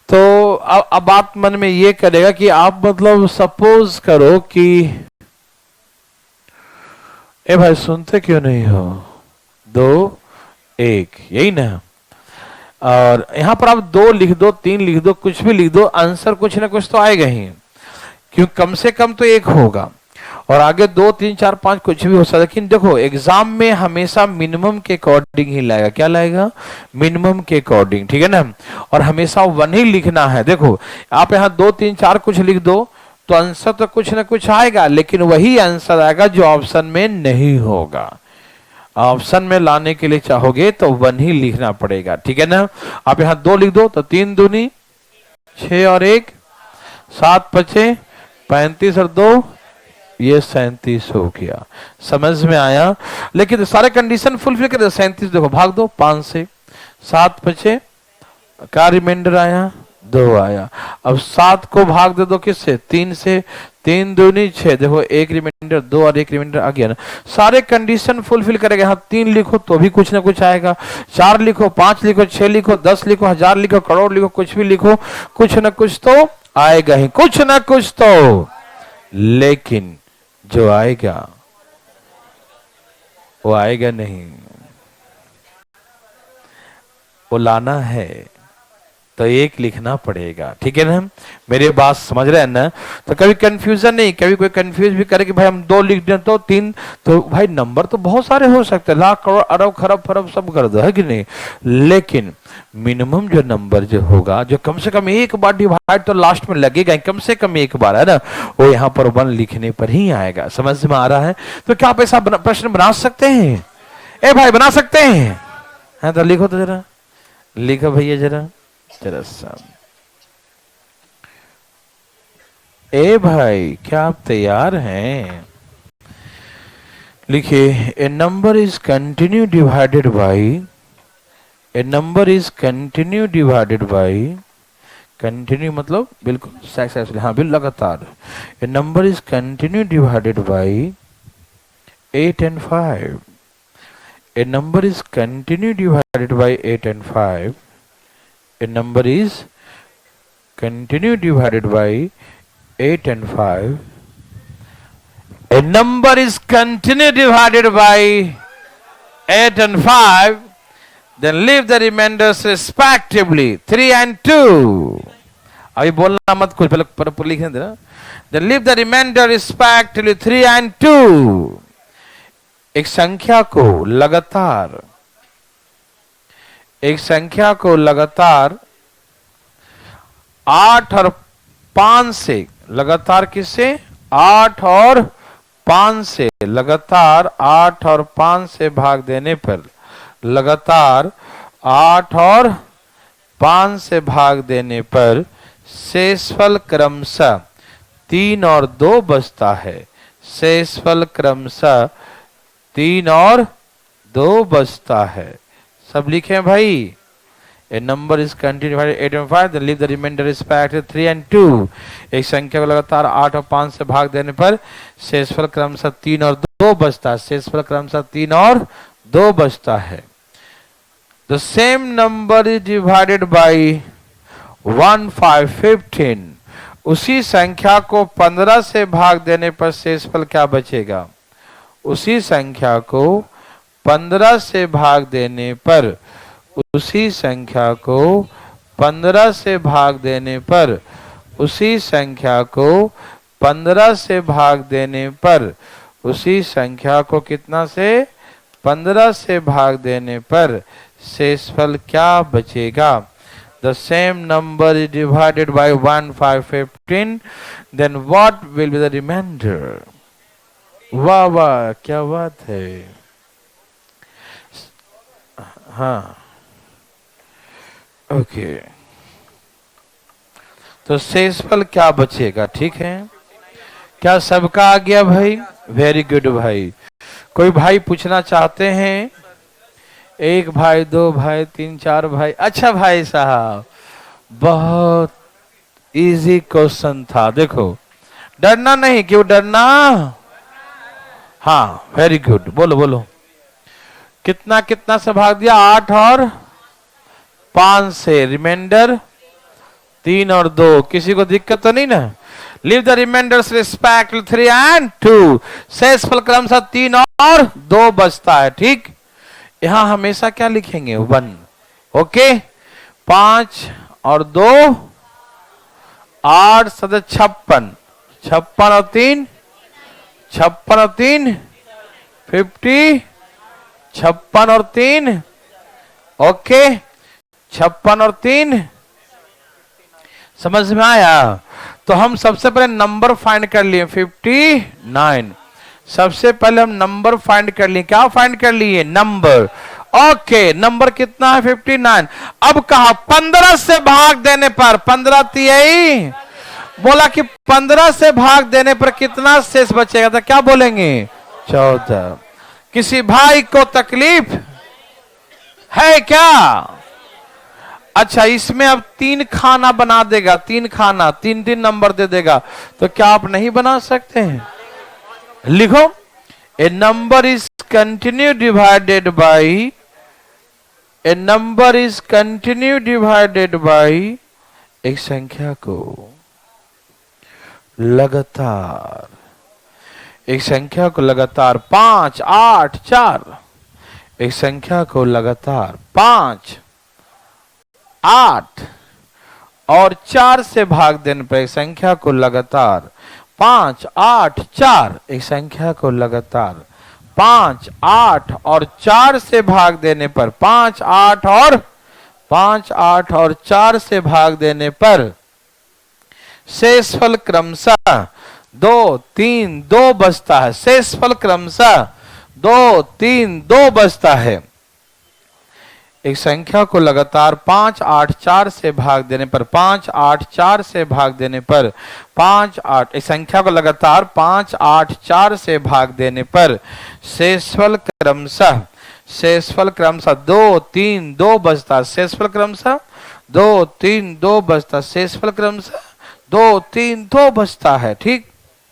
तो अब बात मन में ये करेगा कि आप मतलब सपोज करो कि ए भाई सुनते क्यों नहीं हो, 2 1 यही ना, और यहां पर आप 2 लिख दो, 3 लिख दो, कुछ भी लिख दो, आंसर कुछ ना कुछ तो आएगा ही, क्यों कम से कम तो 1 होगा, और आगे 2 3 4 5 कुछ भी हो सकता है। लेकिन देखो एग्जाम में हमेशा मिनिमम के अकॉर्डिंग ही लाएगा। क्या लाएगा? मिनिमम के अकॉर्डिंग। ठीक है ना, और हमेशा 1 ही लिखना है। देखो आप यहाँ 2 3 4 कुछ लिख दो तो आंसर तो कुछ ना कुछ आएगा, लेकिन वही आंसर आएगा जो ऑप्शन में नहीं होगा। ऑप्शन में लाने के लिए चाहोगे तो 1 ही लिखना पड़ेगा। ठीक है ना, आप यहाँ 2 लिख दो तो 3 दूनी 6 और 1, 7 5 35 और 2, ये 37 हो गया। समझ में आया? लेकिन सारे कंडीशन फुलफिल कर 37 देखो भाग दो 5 से, 7 5 क्या रिमाइंडर आया 2 आया। अब 7 को भाग दे दो किससे? 3 से, 3 दूनी 6, देखो 1 रिमाइंडर 2 और 1 रिमाइंडर आ गया ना। सारे कंडीशन फुलफिल करेगा। यहाँ 3 लिखो तो भी कुछ ना कुछ आएगा, 4 लिखो, 5 लिखो, 6 लिखो, 10 लिखो, 1000 लिखो, करोड़ लिखो, कुछ भी लिखो, कुछ ना कुछ तो आएगा ही, कुछ ना कुछ तो। लेकिन जो आएगा वो आएगा नहीं, वो लाना है तो 1 लिखना पड़ेगा। ठीक है ना, मेरी बात समझ रहे हैं ना? तो कभी कंफ्यूजन नहीं, कभी कोई कंफ्यूज भी करे कि भाई हम 2 लिख दें तो 3, तो भाई नंबर तो बहुत सारे हो सकते हैं, लाख करोड़ अरब खरब फरब सब कर दो, है कि नहीं? लेकिन मिनिमम जो नंबर जो होगा, जो कम से कम 1 बार डिवाइड तो लास्ट में लगेगा, कम से कम 1 बार, है ना, वो यहाँ पर 1 लिखने पर ही आएगा। समझ में आ रहा है? तो क्या आप ऐसा प्रश्न बना सकते हैं? ए भाई बना सकते हैं? हाँ तो लिखो, तो जरा लिखो भैया जरा सब। ए भाई क्या आप तैयार हैं? लिखिए, a number is continue divided by, a number is continue divided by, continue मतलब बिल्कुल सक्सेसफुल, हाँ बिल्कुल लगातार। A number is continue divided by 8 and 5, a number is continue divided by 8 and 5, a number is continue divided by 8 and 5, a number is continue divided by 8 and 5, then leave the remainders respectively 3 and 2. अभी बोलना मत, कुछ पहले लिखने देना। then leave the remainder respectively 3 and 2। एक संख्या को लगातार, एक संख्या को लगातार 8 और 5 से, लगातार किससे? 8 और 5 से, लगातार 8 और 5 से भाग देने पर, लगातार 8 और 5 से भाग देने पर शेषफल क्रमशः 3 और 2 बचता है। शेषफल क्रमशः 3 और 2 बचता है। सब लिखे भाई। A number is continued divided 8 and 5, then leave the remainder respectively 3 and 2। एक संख्या को लगातार 8 और 5 से भाग देने पर शेषफल क्रमशः 3 और 2 बचता है। शेषफल क्रमशः 3 और 2 बचता है। The same number is divided by 1 5 15। उसी संख्या को 15 से भाग देने पर शेषफल क्या बचेगा? उसी संख्या को 15 से भाग देने पर, उसी संख्या को 15 से भाग देने पर, उसी संख्या को 15 से भाग देने पर, उसी संख्या को कितना से? 15 से भाग देने पर शेषफल क्या बचेगा? the same number is divided by 1, 5, 15, then what will be the remainder? वाह वाह, क्या बात है। हाँ, ओके, तो शेषफल क्या बचेगा? ठीक है, क्या सबका आ गया भाई? वेरी गुड भाई। कोई भाई पूछना चाहते हैं? एक भाई, दो भाई, तीन, चार भाई। अच्छा भाई साहब, बहुत इजी क्वेश्चन था। देखो, डरना नहीं, क्यों डरना? हाँ, वेरी गुड, बोलो बोलो। कितना कितना से भाग दिया? 8 और 5 से, रिमाइंडर 3 और 2। किसी को दिक्कत तो नहीं ना? Leave the remainders respect 3 and 2। शेषफल क्रमशः 3 और 2 बचता है। ठीक, यहां हमेशा क्या लिखेंगे? 1। ओके, 5 और 2 8 सद 56, 56 और 3 56 और 3 50, 56 और 3 ओके, 56 और 3 समझ में आया? तो हम सबसे पहले नंबर फाइंड कर लिए 59। सबसे पहले हम नंबर फाइंड कर लिए। क्या फाइंड कर लिए? नंबर। ओके, नंबर कितना है? 59। अब कहा 15 से भाग देने पर, 15 तिहाई, बोला कि 15 से भाग देने पर कितना शेष बचेगा? तो क्या बोलेंगे? 14। किसी भाई को तकलीफ है क्या? अच्छा, इसमें अब 3 खाना बना देगा, 3 खाना, 3 नंबर दे देगा, तो क्या आप नहीं बना सकते हैं? लिखो, a number is continue divided by, a number is continue divided by, एक संख्या को लगातार, एक संख्या को लगातार 5, 8, 4, एक संख्या को लगातार 5, 8 और 4 से भाग देने पर, एक संख्या को लगातार 5, 8, 4, एक संख्या को लगातार 5, 8 और 4 से भाग देने पर, 5, 8 और 5, 8 और 4 से भाग देने पर शेषफल क्रमशः 2, 3, 2 बचता है। शेषफल क्रमशः 2, 3, 2 बचता है। एक संख्या को लगातार 5, 8, 4 से भाग देने पर, 5, 8, 4 से भाग देने पर, 5, 8, एक संख्या को लगातार 5, 8, 4 से भाग देने पर शेषफल क्रमशः 2, 3, 2 बचता। शेषफल क्रमशः 2, 3, 2 बचता। शेषफल क्रमशः 2, 3, 2 बचता है। ठीक,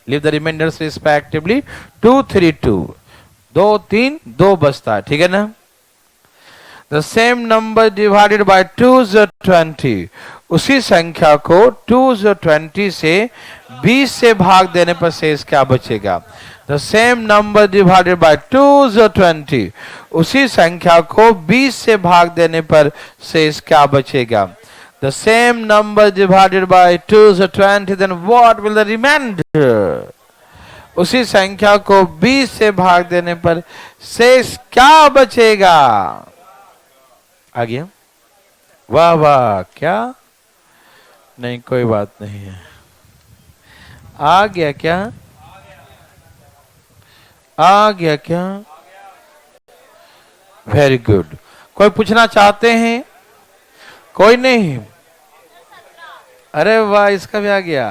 लीव द रिमाइंडर्स रिस्पेक्टिवली 2, 3, 2, 2, 3, 2 बचता है। ठीक है ना? The same number divided by 2 is 20। उसी संख्या को 2 is 20 से 20 से भाग देने पर शेष क्या बचेगा? The same number divided by 2 is 20। उसी संख्या को 20 से भाग देने पर शेष क्या बचेगा? The same number divided by 2 is 20, then what will the remainder? उसी संख्या को 20 से भाग देने पर शेष क्या बचेगा? आ गया? वाह वाह, क्या? नहीं, कोई बात नहीं है। आ गया क्या? आ गया क्या? Very good. कोई पूछना चाहते हैं? कोई नहीं? अरे वाह, इसका भी आ गया।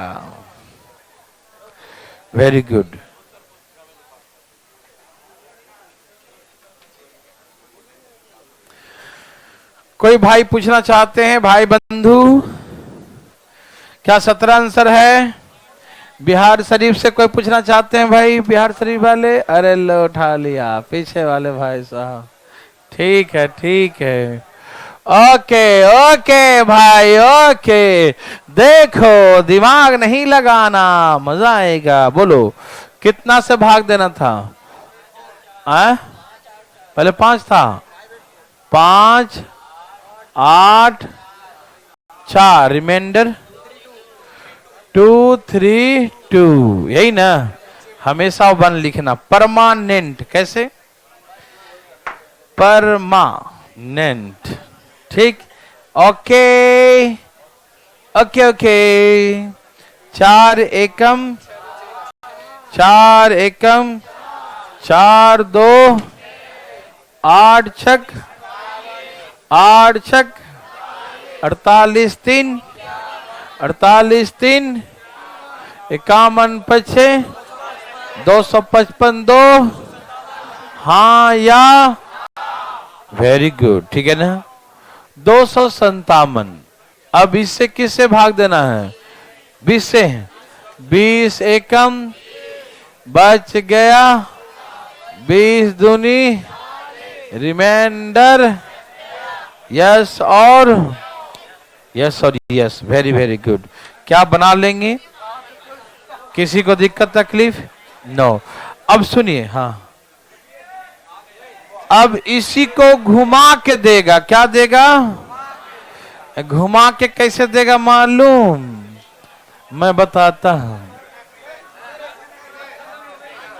Very good. कोई भाई पूछना चाहते हैं? भाई बंधु, क्या 17 आंसर है? बिहार शरीफ से कोई पूछना चाहते हैं? भाई बिहार शरीफ वाले, अरे लो उठा लिया पीछे वाले भाई साहब। ठीक है, ठीक है, ओके ओके भाई, ओके। देखो, दिमाग नहीं लगाना, मजा आएगा। बोलो, कितना से भाग देना था? पहले 5 था। 5, 8, 4, रिमाइंडर 2, 3, 2, यही ना? हमेशा 1 लिखना। परमानेंट, कैसे? परमानेंट। ठीक, ओके ओके ओके। 4 एकम 4 एकम 4 2 8 छक 8 छक 48 3 48 3 51 पछे 255 2। हाँ या वेरी गुड, ठीक है ना। 257। अब इससे किससे भाग देना है? 20 से। 20 एकम बच गया, 20 दूनी रिमाइंडर। यस और यस और यस, वेरी वेरी गुड। क्या बना लेंगे? किसी को दिक्कत तकलीफ? नो। अब सुनिए, हाँ अब इसी को घुमा के देगा। क्या देगा? घुमा के कैसे देगा मालूम? मैं बताता हूं।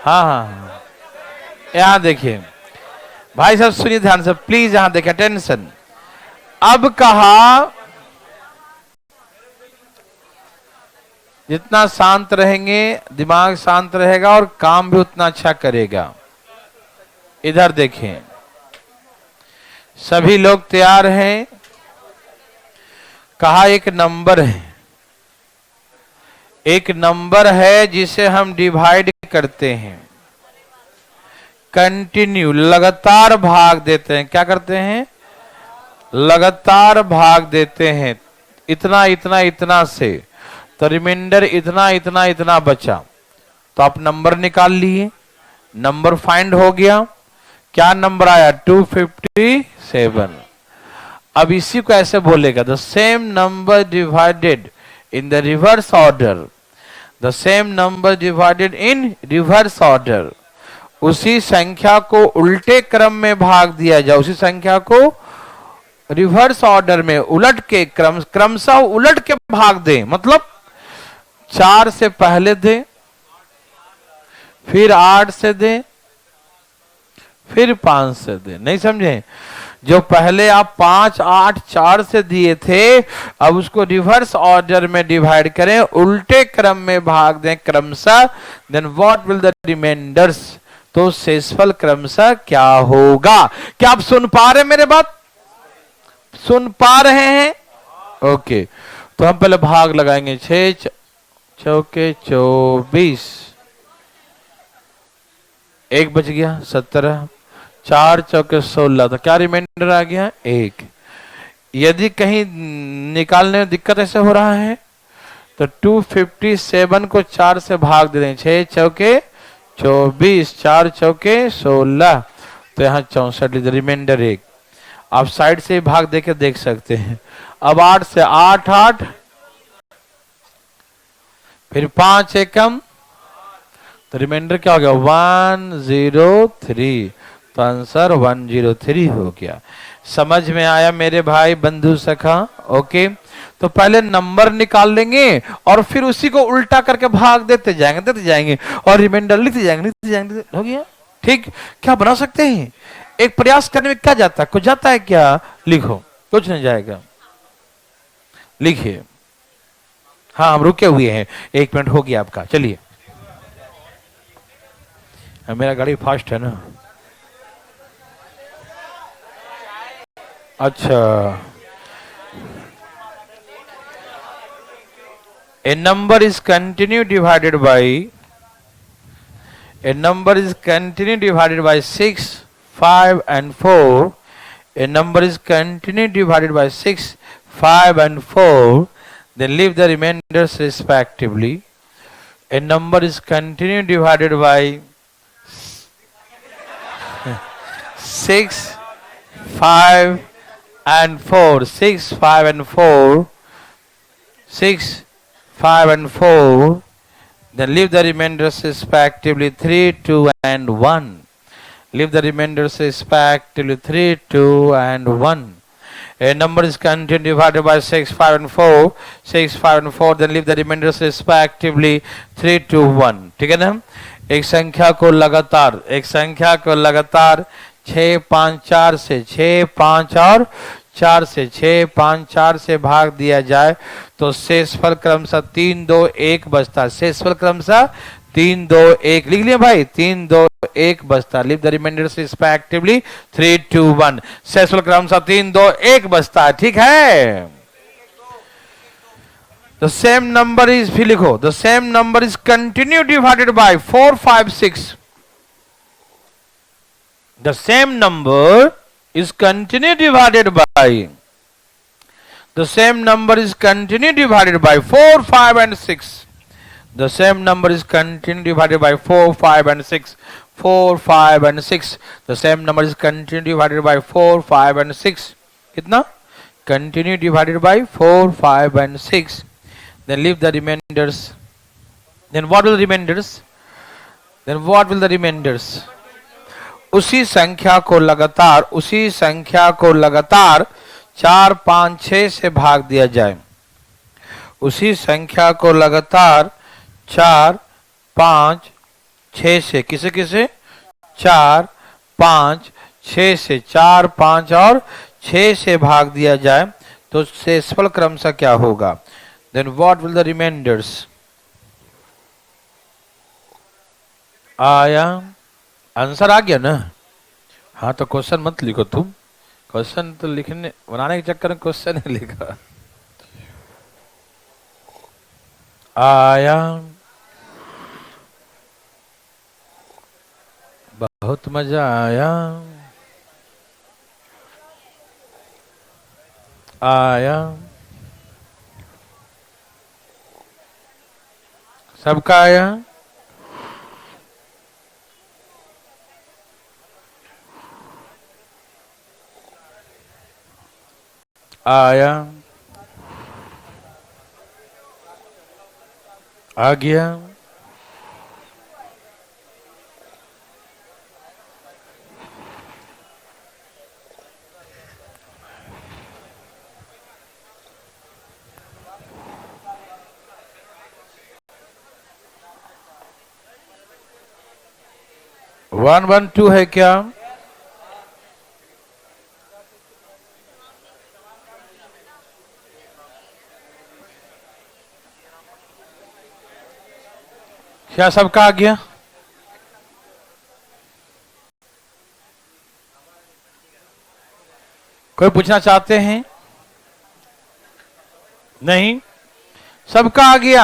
हाँ हाँ, यहां देखिए भाई साहब, सुनिए ध्यान से प्लीज, यहां देखिए टेंशन। अब कहा जितना शांत रहेंगे दिमाग शांत रहेगा और काम भी उतना अच्छा करेगा। इधर देखें, सभी लोग तैयार हैं? कहा एक नंबर है, एक नंबर है जिसे हम डिवाइड करते हैं, कंटिन्यू लगातार भाग देते हैं। क्या करते हैं? लगातार भाग देते हैं। इतना इतना इतना से, तो रिमाइंडर इतना इतना इतना बचा। तो आप नंबर निकाल लिए, नंबर फाइंड हो गया। क्या नंबर आया? 257। अब इसी को ऐसे बोलेगा, the same number divided in the reverse order, the same number divided in reverse order. उसी संख्या को उल्टे क्रम में भाग दिया जाए, उसी संख्या को रिवर्स ऑर्डर में उलट के क्रमशः उलट के भाग दें। मतलब 4 से पहले दें, फिर 8 से दें, फिर 5 से दें। नहीं समझे? जो पहले आप 5 8 4 से दिए थे, अब उसको रिवर्स ऑर्डर में डिवाइड करें, उल्टे क्रम में भाग दें क्रमशः। Then what will the remainders? तो शेषफल क्रमशः क्या होगा? क्या आप सुन पा रहे हैं मेरे बात? सुन पा रहे हैं? ओके, तो हम पहले भाग लगाएंगे। 6 चौके 24, 1 बच गया 17, 4 चौके 16, तो क्या रिमाइंडर आ गया? 1। यदि कहीं निकालने में दिक्कत ऐसे हो रहा है तो 257 को 4 से भाग दे दें। 6 चौके 24, 4 चौके 16, तो यहाँ 64, रिमाइंडर 1। आप साइड से भाग देके देख सकते हैं। अब 8 से 8 8, फिर 5 एकम, तो रिमाइंडर क्या हो गया? 103। तो आंसर 103 हो गया। समझ में आया मेरे भाई बंधु सखा? ओके, तो पहले नंबर निकाल लेंगे और फिर उसी को उल्टा करके भाग देते जाएंगे और रिमाइंडर लिखते जाएंगे। हो गया? ठीक। क्या बना सकते हैं? एक प्रयास करने में क्या जाता है? कुछ जाता है क्या? लिखो, कुछ नहीं जाएगा। लिखिए। हाँ, हम रुके हुए हैं, 1 मिनट हो गया आपका। चलिए, मेरा गाड़ी फास्ट है ना। अच्छा, a number is continue divided by 6 5 and 4. A number is continue divided by 6 5 and 4, then leave the remainders respectively. A number is continue divided by 6 5 and 4, 6 5 and 4, 6 5 and 4, then leave the remainders respectively 3 2 and 1. Leave the remainders respectively 3 2 and 1. A number is continued divided by 6 5 and 4, 6 5 and 4, then leave the remainders respectively 3 2 1. ठीक है ना? एक संख्या को लगातार 6 5 4 से 6 5 और 4 से 6, 5 4 से भाग दिया जाए तो शेषफल क्रमशः 3 2 1 बचता। शेषफल क्रमशः 3 2 1 लिख लिया भाई, 3 2 1 बचता। Leave the remainders respectively 3 2 1। शेषफल क्रमशः 3 2 1 बचता है, ठीक है। द सेम नंबर इज, फिर लिखो, the same number is continue divided bye 4 5 6। The same number is continue divided by, the same number is continue divided by 4 5 and 6. The same number is continue divided by 4 5 and 6, 4 5 and 6. The same number is continue divided by 4 5 and 6. कितना? Continue divided by 4 5 and 6. Then leave the remainders. Then what will the remainders? Then what will the remainders? उसी संख्या को लगातार 4 5 6 से भाग दिया जाए। उसी संख्या को लगातार 4 5 6 से, किसे किसे? 4 5 6 से, 4 5 और 6 से भाग दिया जाए तो शेषफल क्रमशः क्या होगा? Then what will the remainders? आया आंसर आ गया ना? हाँ तो क्वेश्चन मत लिखो तुम, क्वेश्चन तो लिखने बनाने के चक्कर में क्वेश्चन ही लिखा। आया, बहुत मजा आया, आया, सबका आया? आया, आ गया? वन वन टू है क्या? क्या सबका आ गया? कोई पूछना चाहते हैं? नहीं, सबका आ गया?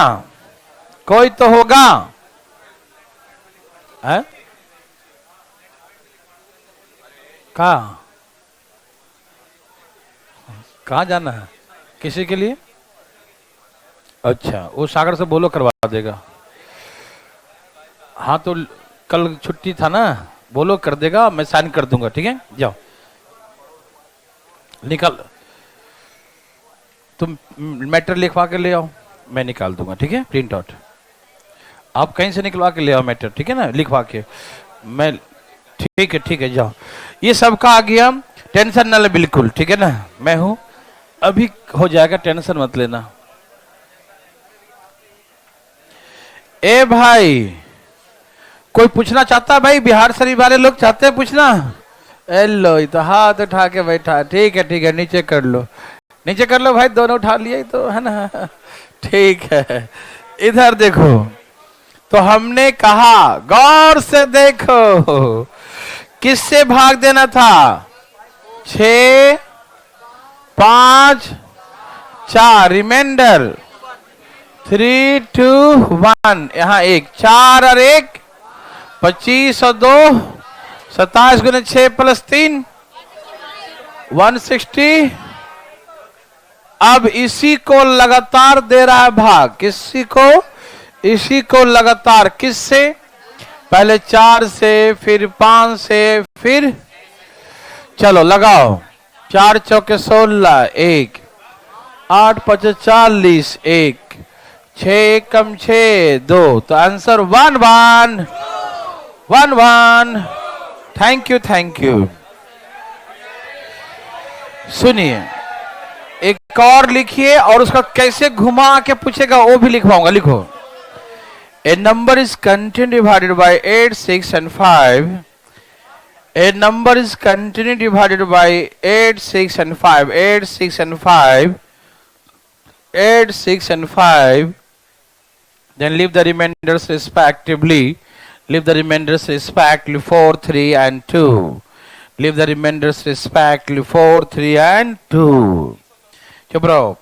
कोई तो होगा है? कहाँ जाना है? किसी के लिए? अच्छा, वो सागर से बोलो करवा देगा। हाँ तो कल छुट्टी था ना, बोलो कर देगा, मैं साइन कर दूंगा, ठीक है? जाओ निकल, तुम मैटर लिखवा के ले आओ, मैं निकाल दूंगा, ठीक है? प्रिंट आउट आप कहीं से निकलवा के ले आओ मैटर, ठीक है ना? लिखवा के मैं, ठीक है जाओ। ये सबका आ गया, टेंशन ना ले बिल्कुल, ठीक है ना? मैं हूं, अभी हो जाएगा, टेंशन मत लेना। ए भाई, कोई पूछना चाहता है भाई? बिहार शरीफ वाले लोग चाहते हैं पूछना? लो तो हाथ उठा के बैठा, ठीक है, नीचे कर लो, नीचे कर लो भाई, दोनों उठा लिए तो है ना? ठीक है, इधर देखो। तो हमने कहा गौर से देखो, किससे भाग देना था? 6 5 4, रिमाइंडर 3 2 1, यहाँ 1 4 और 1 25 और 2 27 गुने 6 प्लस 3 160। अब इसी को लगातार दे रहा है भाग, किसी को? इसी को लगातार, किससे? पहले 4 से, फिर 5 से, फिर चलो लगाओ, 4 चौके 16 1, 8 5 40 1, 6 कम 6 2, तो आंसर 1 1 1 1। Thank you. सुनिए, एक और लिखिए और उसका कैसे घुमा के पूछेगा वो भी लिखवाऊंगा। लिखो, a number is continue divided by 8 6 and 5। A number is continually divided by 8, 6 and 5. 8, 6 and 5. 8, 6 and 5. Then leave the remainders respectively. Leave the remainders respectively 4, 3 and 2. Leave the remainders respectively 4, 3 and 2. So bro,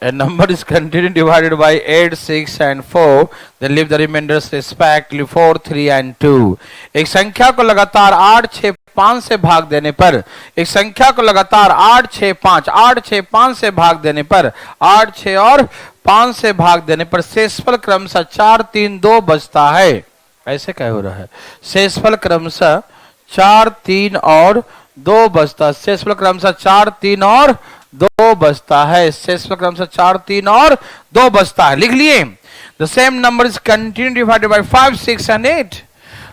a number is continually divided by 8, 6 and 4. Then leave the remainders respectively 4, 3 and 2. एक संख्या को लगातार 8, 6, 5 से भाग देने पर, एक संख्या को लगातार 8, 6, 5, 8, 6, 5 से भाग देने पर, 8, 6 और 5 से भाग देने पर शेषफल क्रमशः 4, 3, 2 बचता है। ऐसे क्या हो रहा है? शेषफल क्रमशः 4, 3 और 2 बचता है। शेषफल क्रमशः 4, 3 और 2 बचता है। शेषफल क्रमशः 4, 3 और 2 बचता है। लिख लिए। The same number is continually divided by 5, 6 and 8.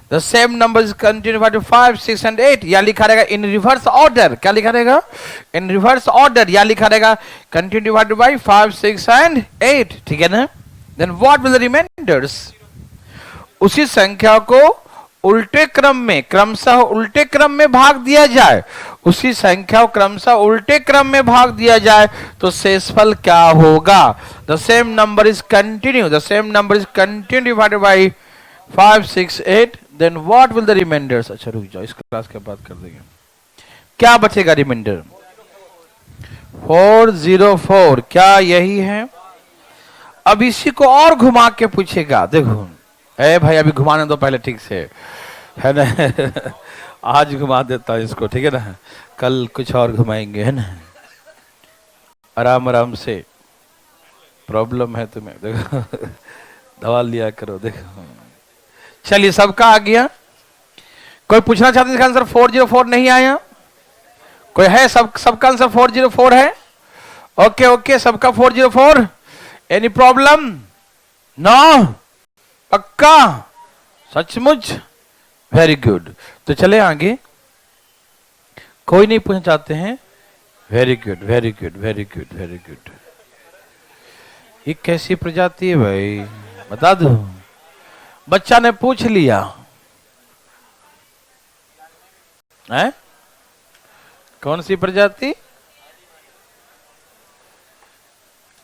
The same number is continually divided by 5, 6 and 8. या लिखा रहेगा in reverse order। क्या लिखा रहेगा? In reverse order। या लिखा रहेगा continually divided by 5, 6 and 8। ठीक है ना? Then what will the remainders? उसी संख्या को उल्टे क्रम में, क्रमशः उल्टे क्रम में भाग दिया जाए, उसी संख्या को क्रमशः उल्टे क्रम में भाग दिया जाए तो शेषफल क्या होगा? The same number is continue, the same number is continue divided by 5, 6, 8, then what will the remainders? अच्छा रुक जाओ, इस क्लास के बाद कर देंगे। क्या बचेगा रिमाइंडर? 404। क्या यही है? अब इसी को और घुमा के पूछेगा। देखो ए भाई, अभी घुमाने दो पहले ठीक से, है ना? आज घुमा देता है इसको, ठीक है ना? कल कुछ और घुमाएंगे, है ना? आराम आराम से। प्रॉब्लम है तुम्हें, देखो दवा लिया करो। देखो चलिए, सबका आ गया। कोई पूछना चाहते हैं? इसका आंसर 404 नहीं आया? कोई है? सबका आंसर 404 है? ओके ओके, सबका 404। Any problem? नो? पक्का? सचमुच? Very good. तो चले आगे। कोई नहीं पूछना चाहते हैं? Very good very good very good very good. ये कैसी प्रजाति है भाई, बता दो। बच्चा ने पूछ लिया है? कौन सी प्रजाति?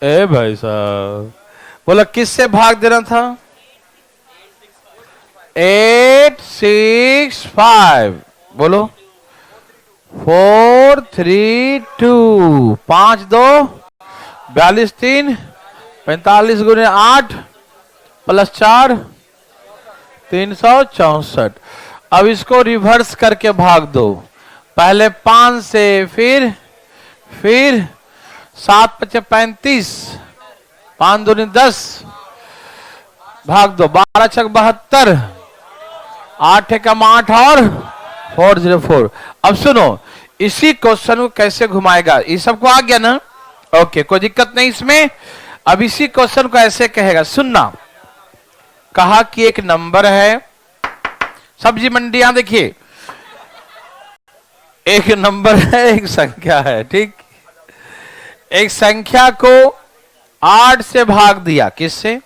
ए भाई साहब, बोला किससे भाग देना था? 8, 6, 5। बोलो 4, 3, 2। 5, 2, 42, 3, 45 गुने 8 प्लस 4, 364। अब इसको रिवर्स करके भाग दो। पहले 5 से, फिर 7, 5, 35, 5 दूनी 10, भाग दो। 12, 6, 72, 8 एकम 8 और 404। अब सुनो, इसी क्वेश्चन को कैसे घुमाएगा? ये सबको आ गया ना? ओके, कोई दिक्कत नहीं इसमें। अब इसी क्वेश्चन को ऐसे कहेगा, सुनना। कहा कि एक नंबर है, सब्जी मंडी, यहां देखिए, एक नंबर है, एक संख्या है, ठीक? एक संख्या को 8 से भाग दिया। किससे?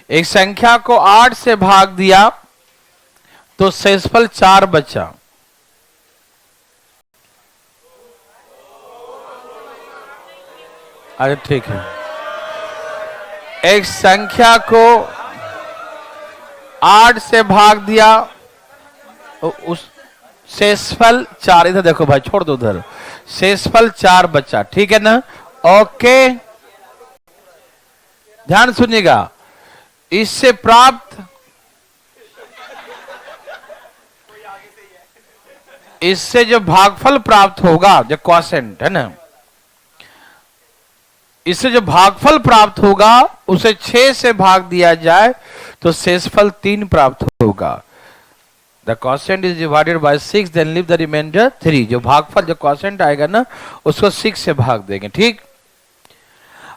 एक संख्या को 8 से भाग दिया तो शेषफल 4 बचा। अरे ठीक है, एक संख्या को 8 से भाग दिया तो उस शेषफल 4, इधर देखो भाई, छोड़ दो उधर, शेषफल 4 बचा। ठीक है ना? ओके, ध्यान सुनिएगा। इससे प्राप्त, इससे जो भागफल प्राप्त होगा, जो क्वोशिएंट है ना, इससे जो भागफल प्राप्त होगा उसे 6 से भाग दिया जाए तो शेषफल 3 प्राप्त होगा। The quotient is divided by 6, then leave the remainder 3। जो भागफल, जो क्वोशिएंट आएगा ना, उसको 6 से भाग देंगे। ठीक?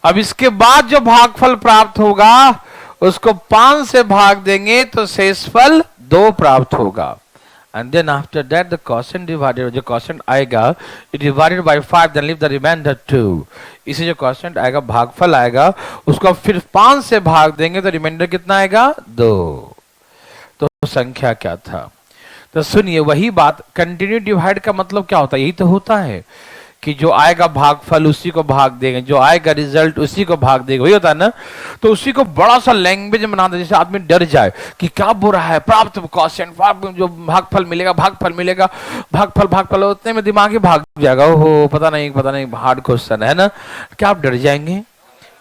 अब इसके बाद जो भागफल प्राप्त होगा उसको 5 से भाग देंगे तो शेषफल 2 प्राप्त होगा। And then after that the quotient divided, जो क्वोशिएंट आएगा, it divided by 5, then leave the remainder 2। इसे जो क्वोशिएंट आएगा, भागफल आएगा, उसको फिर 5 से भाग देंगे तो रिमाइंडर कितना आएगा? 2। तो संख्या क्या था? तो सुनिए, वही बात, कंटिन्यू डिवाइड का मतलब क्या होता है? यही तो होता है कि जो आएगा भागफल उसी को भाग देंगे, जो आएगा रिजल्ट उसी को भाग देगा, वही होता है ना। तो उसी को बड़ा सा लैंग्वेज बना दे, जैसे आदमी डर जाए कि क्या बोल रहा है, प्राप्त क्वेश्चन, जो भागफल मिलेगा, भागफल मिलेगा, भागफल भागफल, उतने में दिमाग ही भाग जाएगा, ओहो पता नहीं हार्ड क्वेश्चन है ना, क्या आप डर जाएंगे?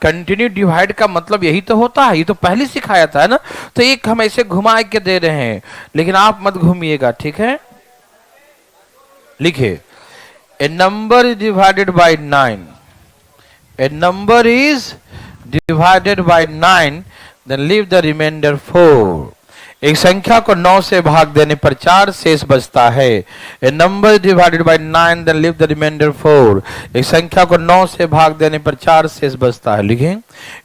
कंटिन्यू डिवाइड का मतलब यही तो होता है, ये तो पहले सिखाया था, है ना। तो एक हम ऐसे घुमा के दे रहे हैं, लेकिन आप मत घूमिएगा, ठीक है। लिखिए, a number is divided by 9, a number is divided by 9, then leave the remainder 4। एक संख्या को 9 से भाग देने पर 4 शेष बचता है। A number is divided by 9, then leave the remainder 4। एक संख्या को 9 से भाग देने पर 4 शेष बचता है। लिखें,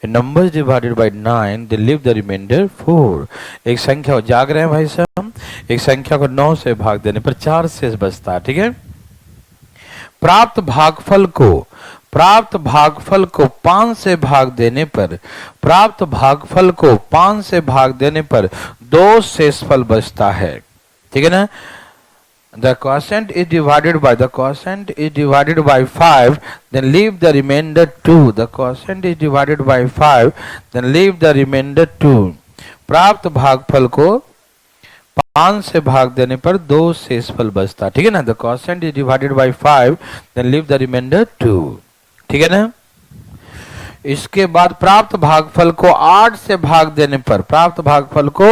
A number is divided by 9, then leave the remainder 4। एक संख्या को, जाग रहे हैं भाई साहब, एक संख्या को 9 से भाग देने पर 4 शेष बचता है, ठीक है। प्राप्त भागफल को 5 से भाग देने पर, प्राप्त भागफल को 5 से भाग देने पर 2 शेषफल बचता है, ठीक है ना। The quotient is divided by 5, then leave the remainder 2। The quotient is divided by 5, then leave the remainder 2। प्राप्त भागफल को 5 से भाग देने पर 2 शेषफल बचता, ठीक है ना। The quotient is divided by 5, then leave the remainder 2, ठीक है ना। इसके बाद प्राप्त भागफल को 8 से भाग देने पर, प्राप्त भागफल को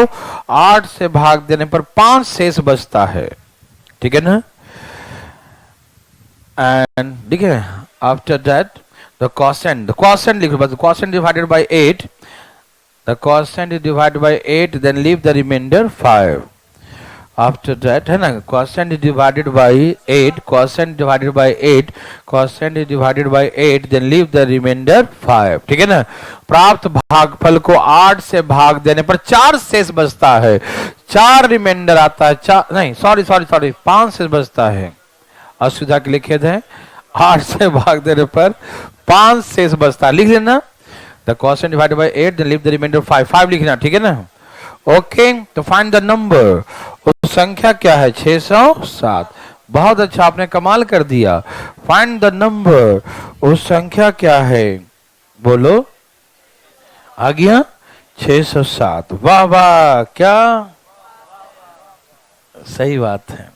8 से भाग देने पर 5 शेष बचता है, ठीक है ना। एंड ठीक है, आफ्टर दैट द क्वोशिएंट लिखो, बस quotient divided by 8, the quotient is divided by 8, then leave the remainder 5। After that, है ना, quotient is divided by 8, quotient divided by 8, quotient is divided by 8, then leave the remainder 5, ठीक है ना। प्राप्त भागफल को 8 से भाग देने पर 4 शेष बचता है, 4 रिमाइंडर आता है, 4 नहीं, सॉरी 5 शेष बचता है। असुविधा के लिए खेद है, 8 से भाग देने पर 5 शेष बचता है, लिख लेना। The quotient divided by 8, then leave the remainder 5 लिखना, ठीक है ना। ओके, तो फाइंड द नंबर, उस संख्या क्या है? 607। बहुत अच्छा, आपने कमाल कर दिया। फाइंड द नंबर, उस संख्या क्या है? बोलो, आ गया 607। वाह वाह, क्या सही बात है।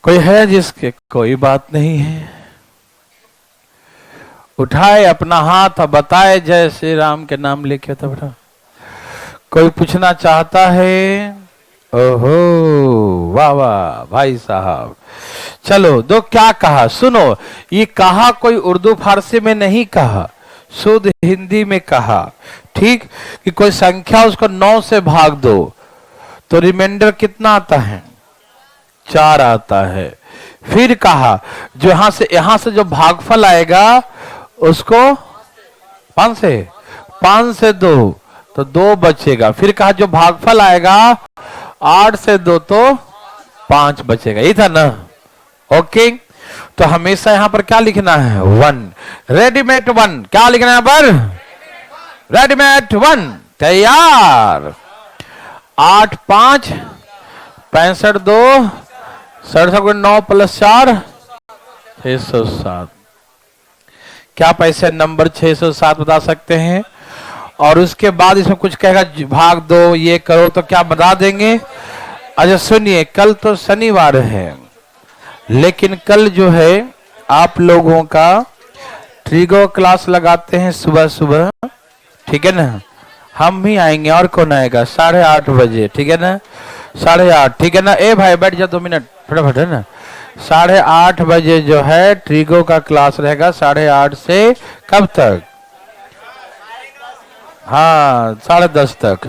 कोई है जिसके? कोई बात नहीं है। उठाए अपना हाथ और बताए जय श्री राम के नाम लेके, तो बेटा कोई पूछना चाहता है? ओहो, वाह वाह भाई साहब। चलो, दो क्या कहा सुनो, ये कहा कोई उर्दू फारसी में नहीं कहा, शुद्ध हिंदी में कहा, ठीक। कि कोई संख्या उसको 9 से भाग दो तो रिमाइंडर कितना आता है? 4 आता है। फिर कहा जो यहां से जो भागफल आएगा उसको 5 से 2 तो 2 बचेगा। फिर कहा जो भागफल आएगा 8 से 2 तो 5 बचेगा, यही था ना। ओके, तो हमेशा यहां पर क्या लिखना है? 1, रेडीमेड 1। क्या लिखना है पर? रेडीमेड 1, तैयार। 8 5 65 2 67 9 + 4 607। क्या पैसे नंबर 607 बता सकते हैं? और उसके बाद इसमें कुछ कहेगा भाग दो, ये करो, तो क्या बता देंगे? अच्छा सुनिए, कल तो शनिवार है, लेकिन कल जो है आप लोगों का ट्रिगो क्लास लगाते हैं सुबह सुबह, ठीक है ना। हम भी आएंगे, और कौन आएगा? 8:30 बजे, ठीक है ना। 8:30, ठीक है ना। ए भाई बैठ जा 2 मिनट फटाफट, है ना। 8:30 बजे जो है ट्रिगो का क्लास रहेगा, 8:30 से कब तक? हाँ, 10:30 तक।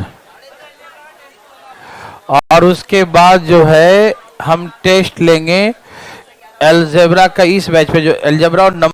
और उसके बाद जो है हम टेस्ट लेंगे अलजेब्रा का, इस बैच पे जो अलजेब्रा और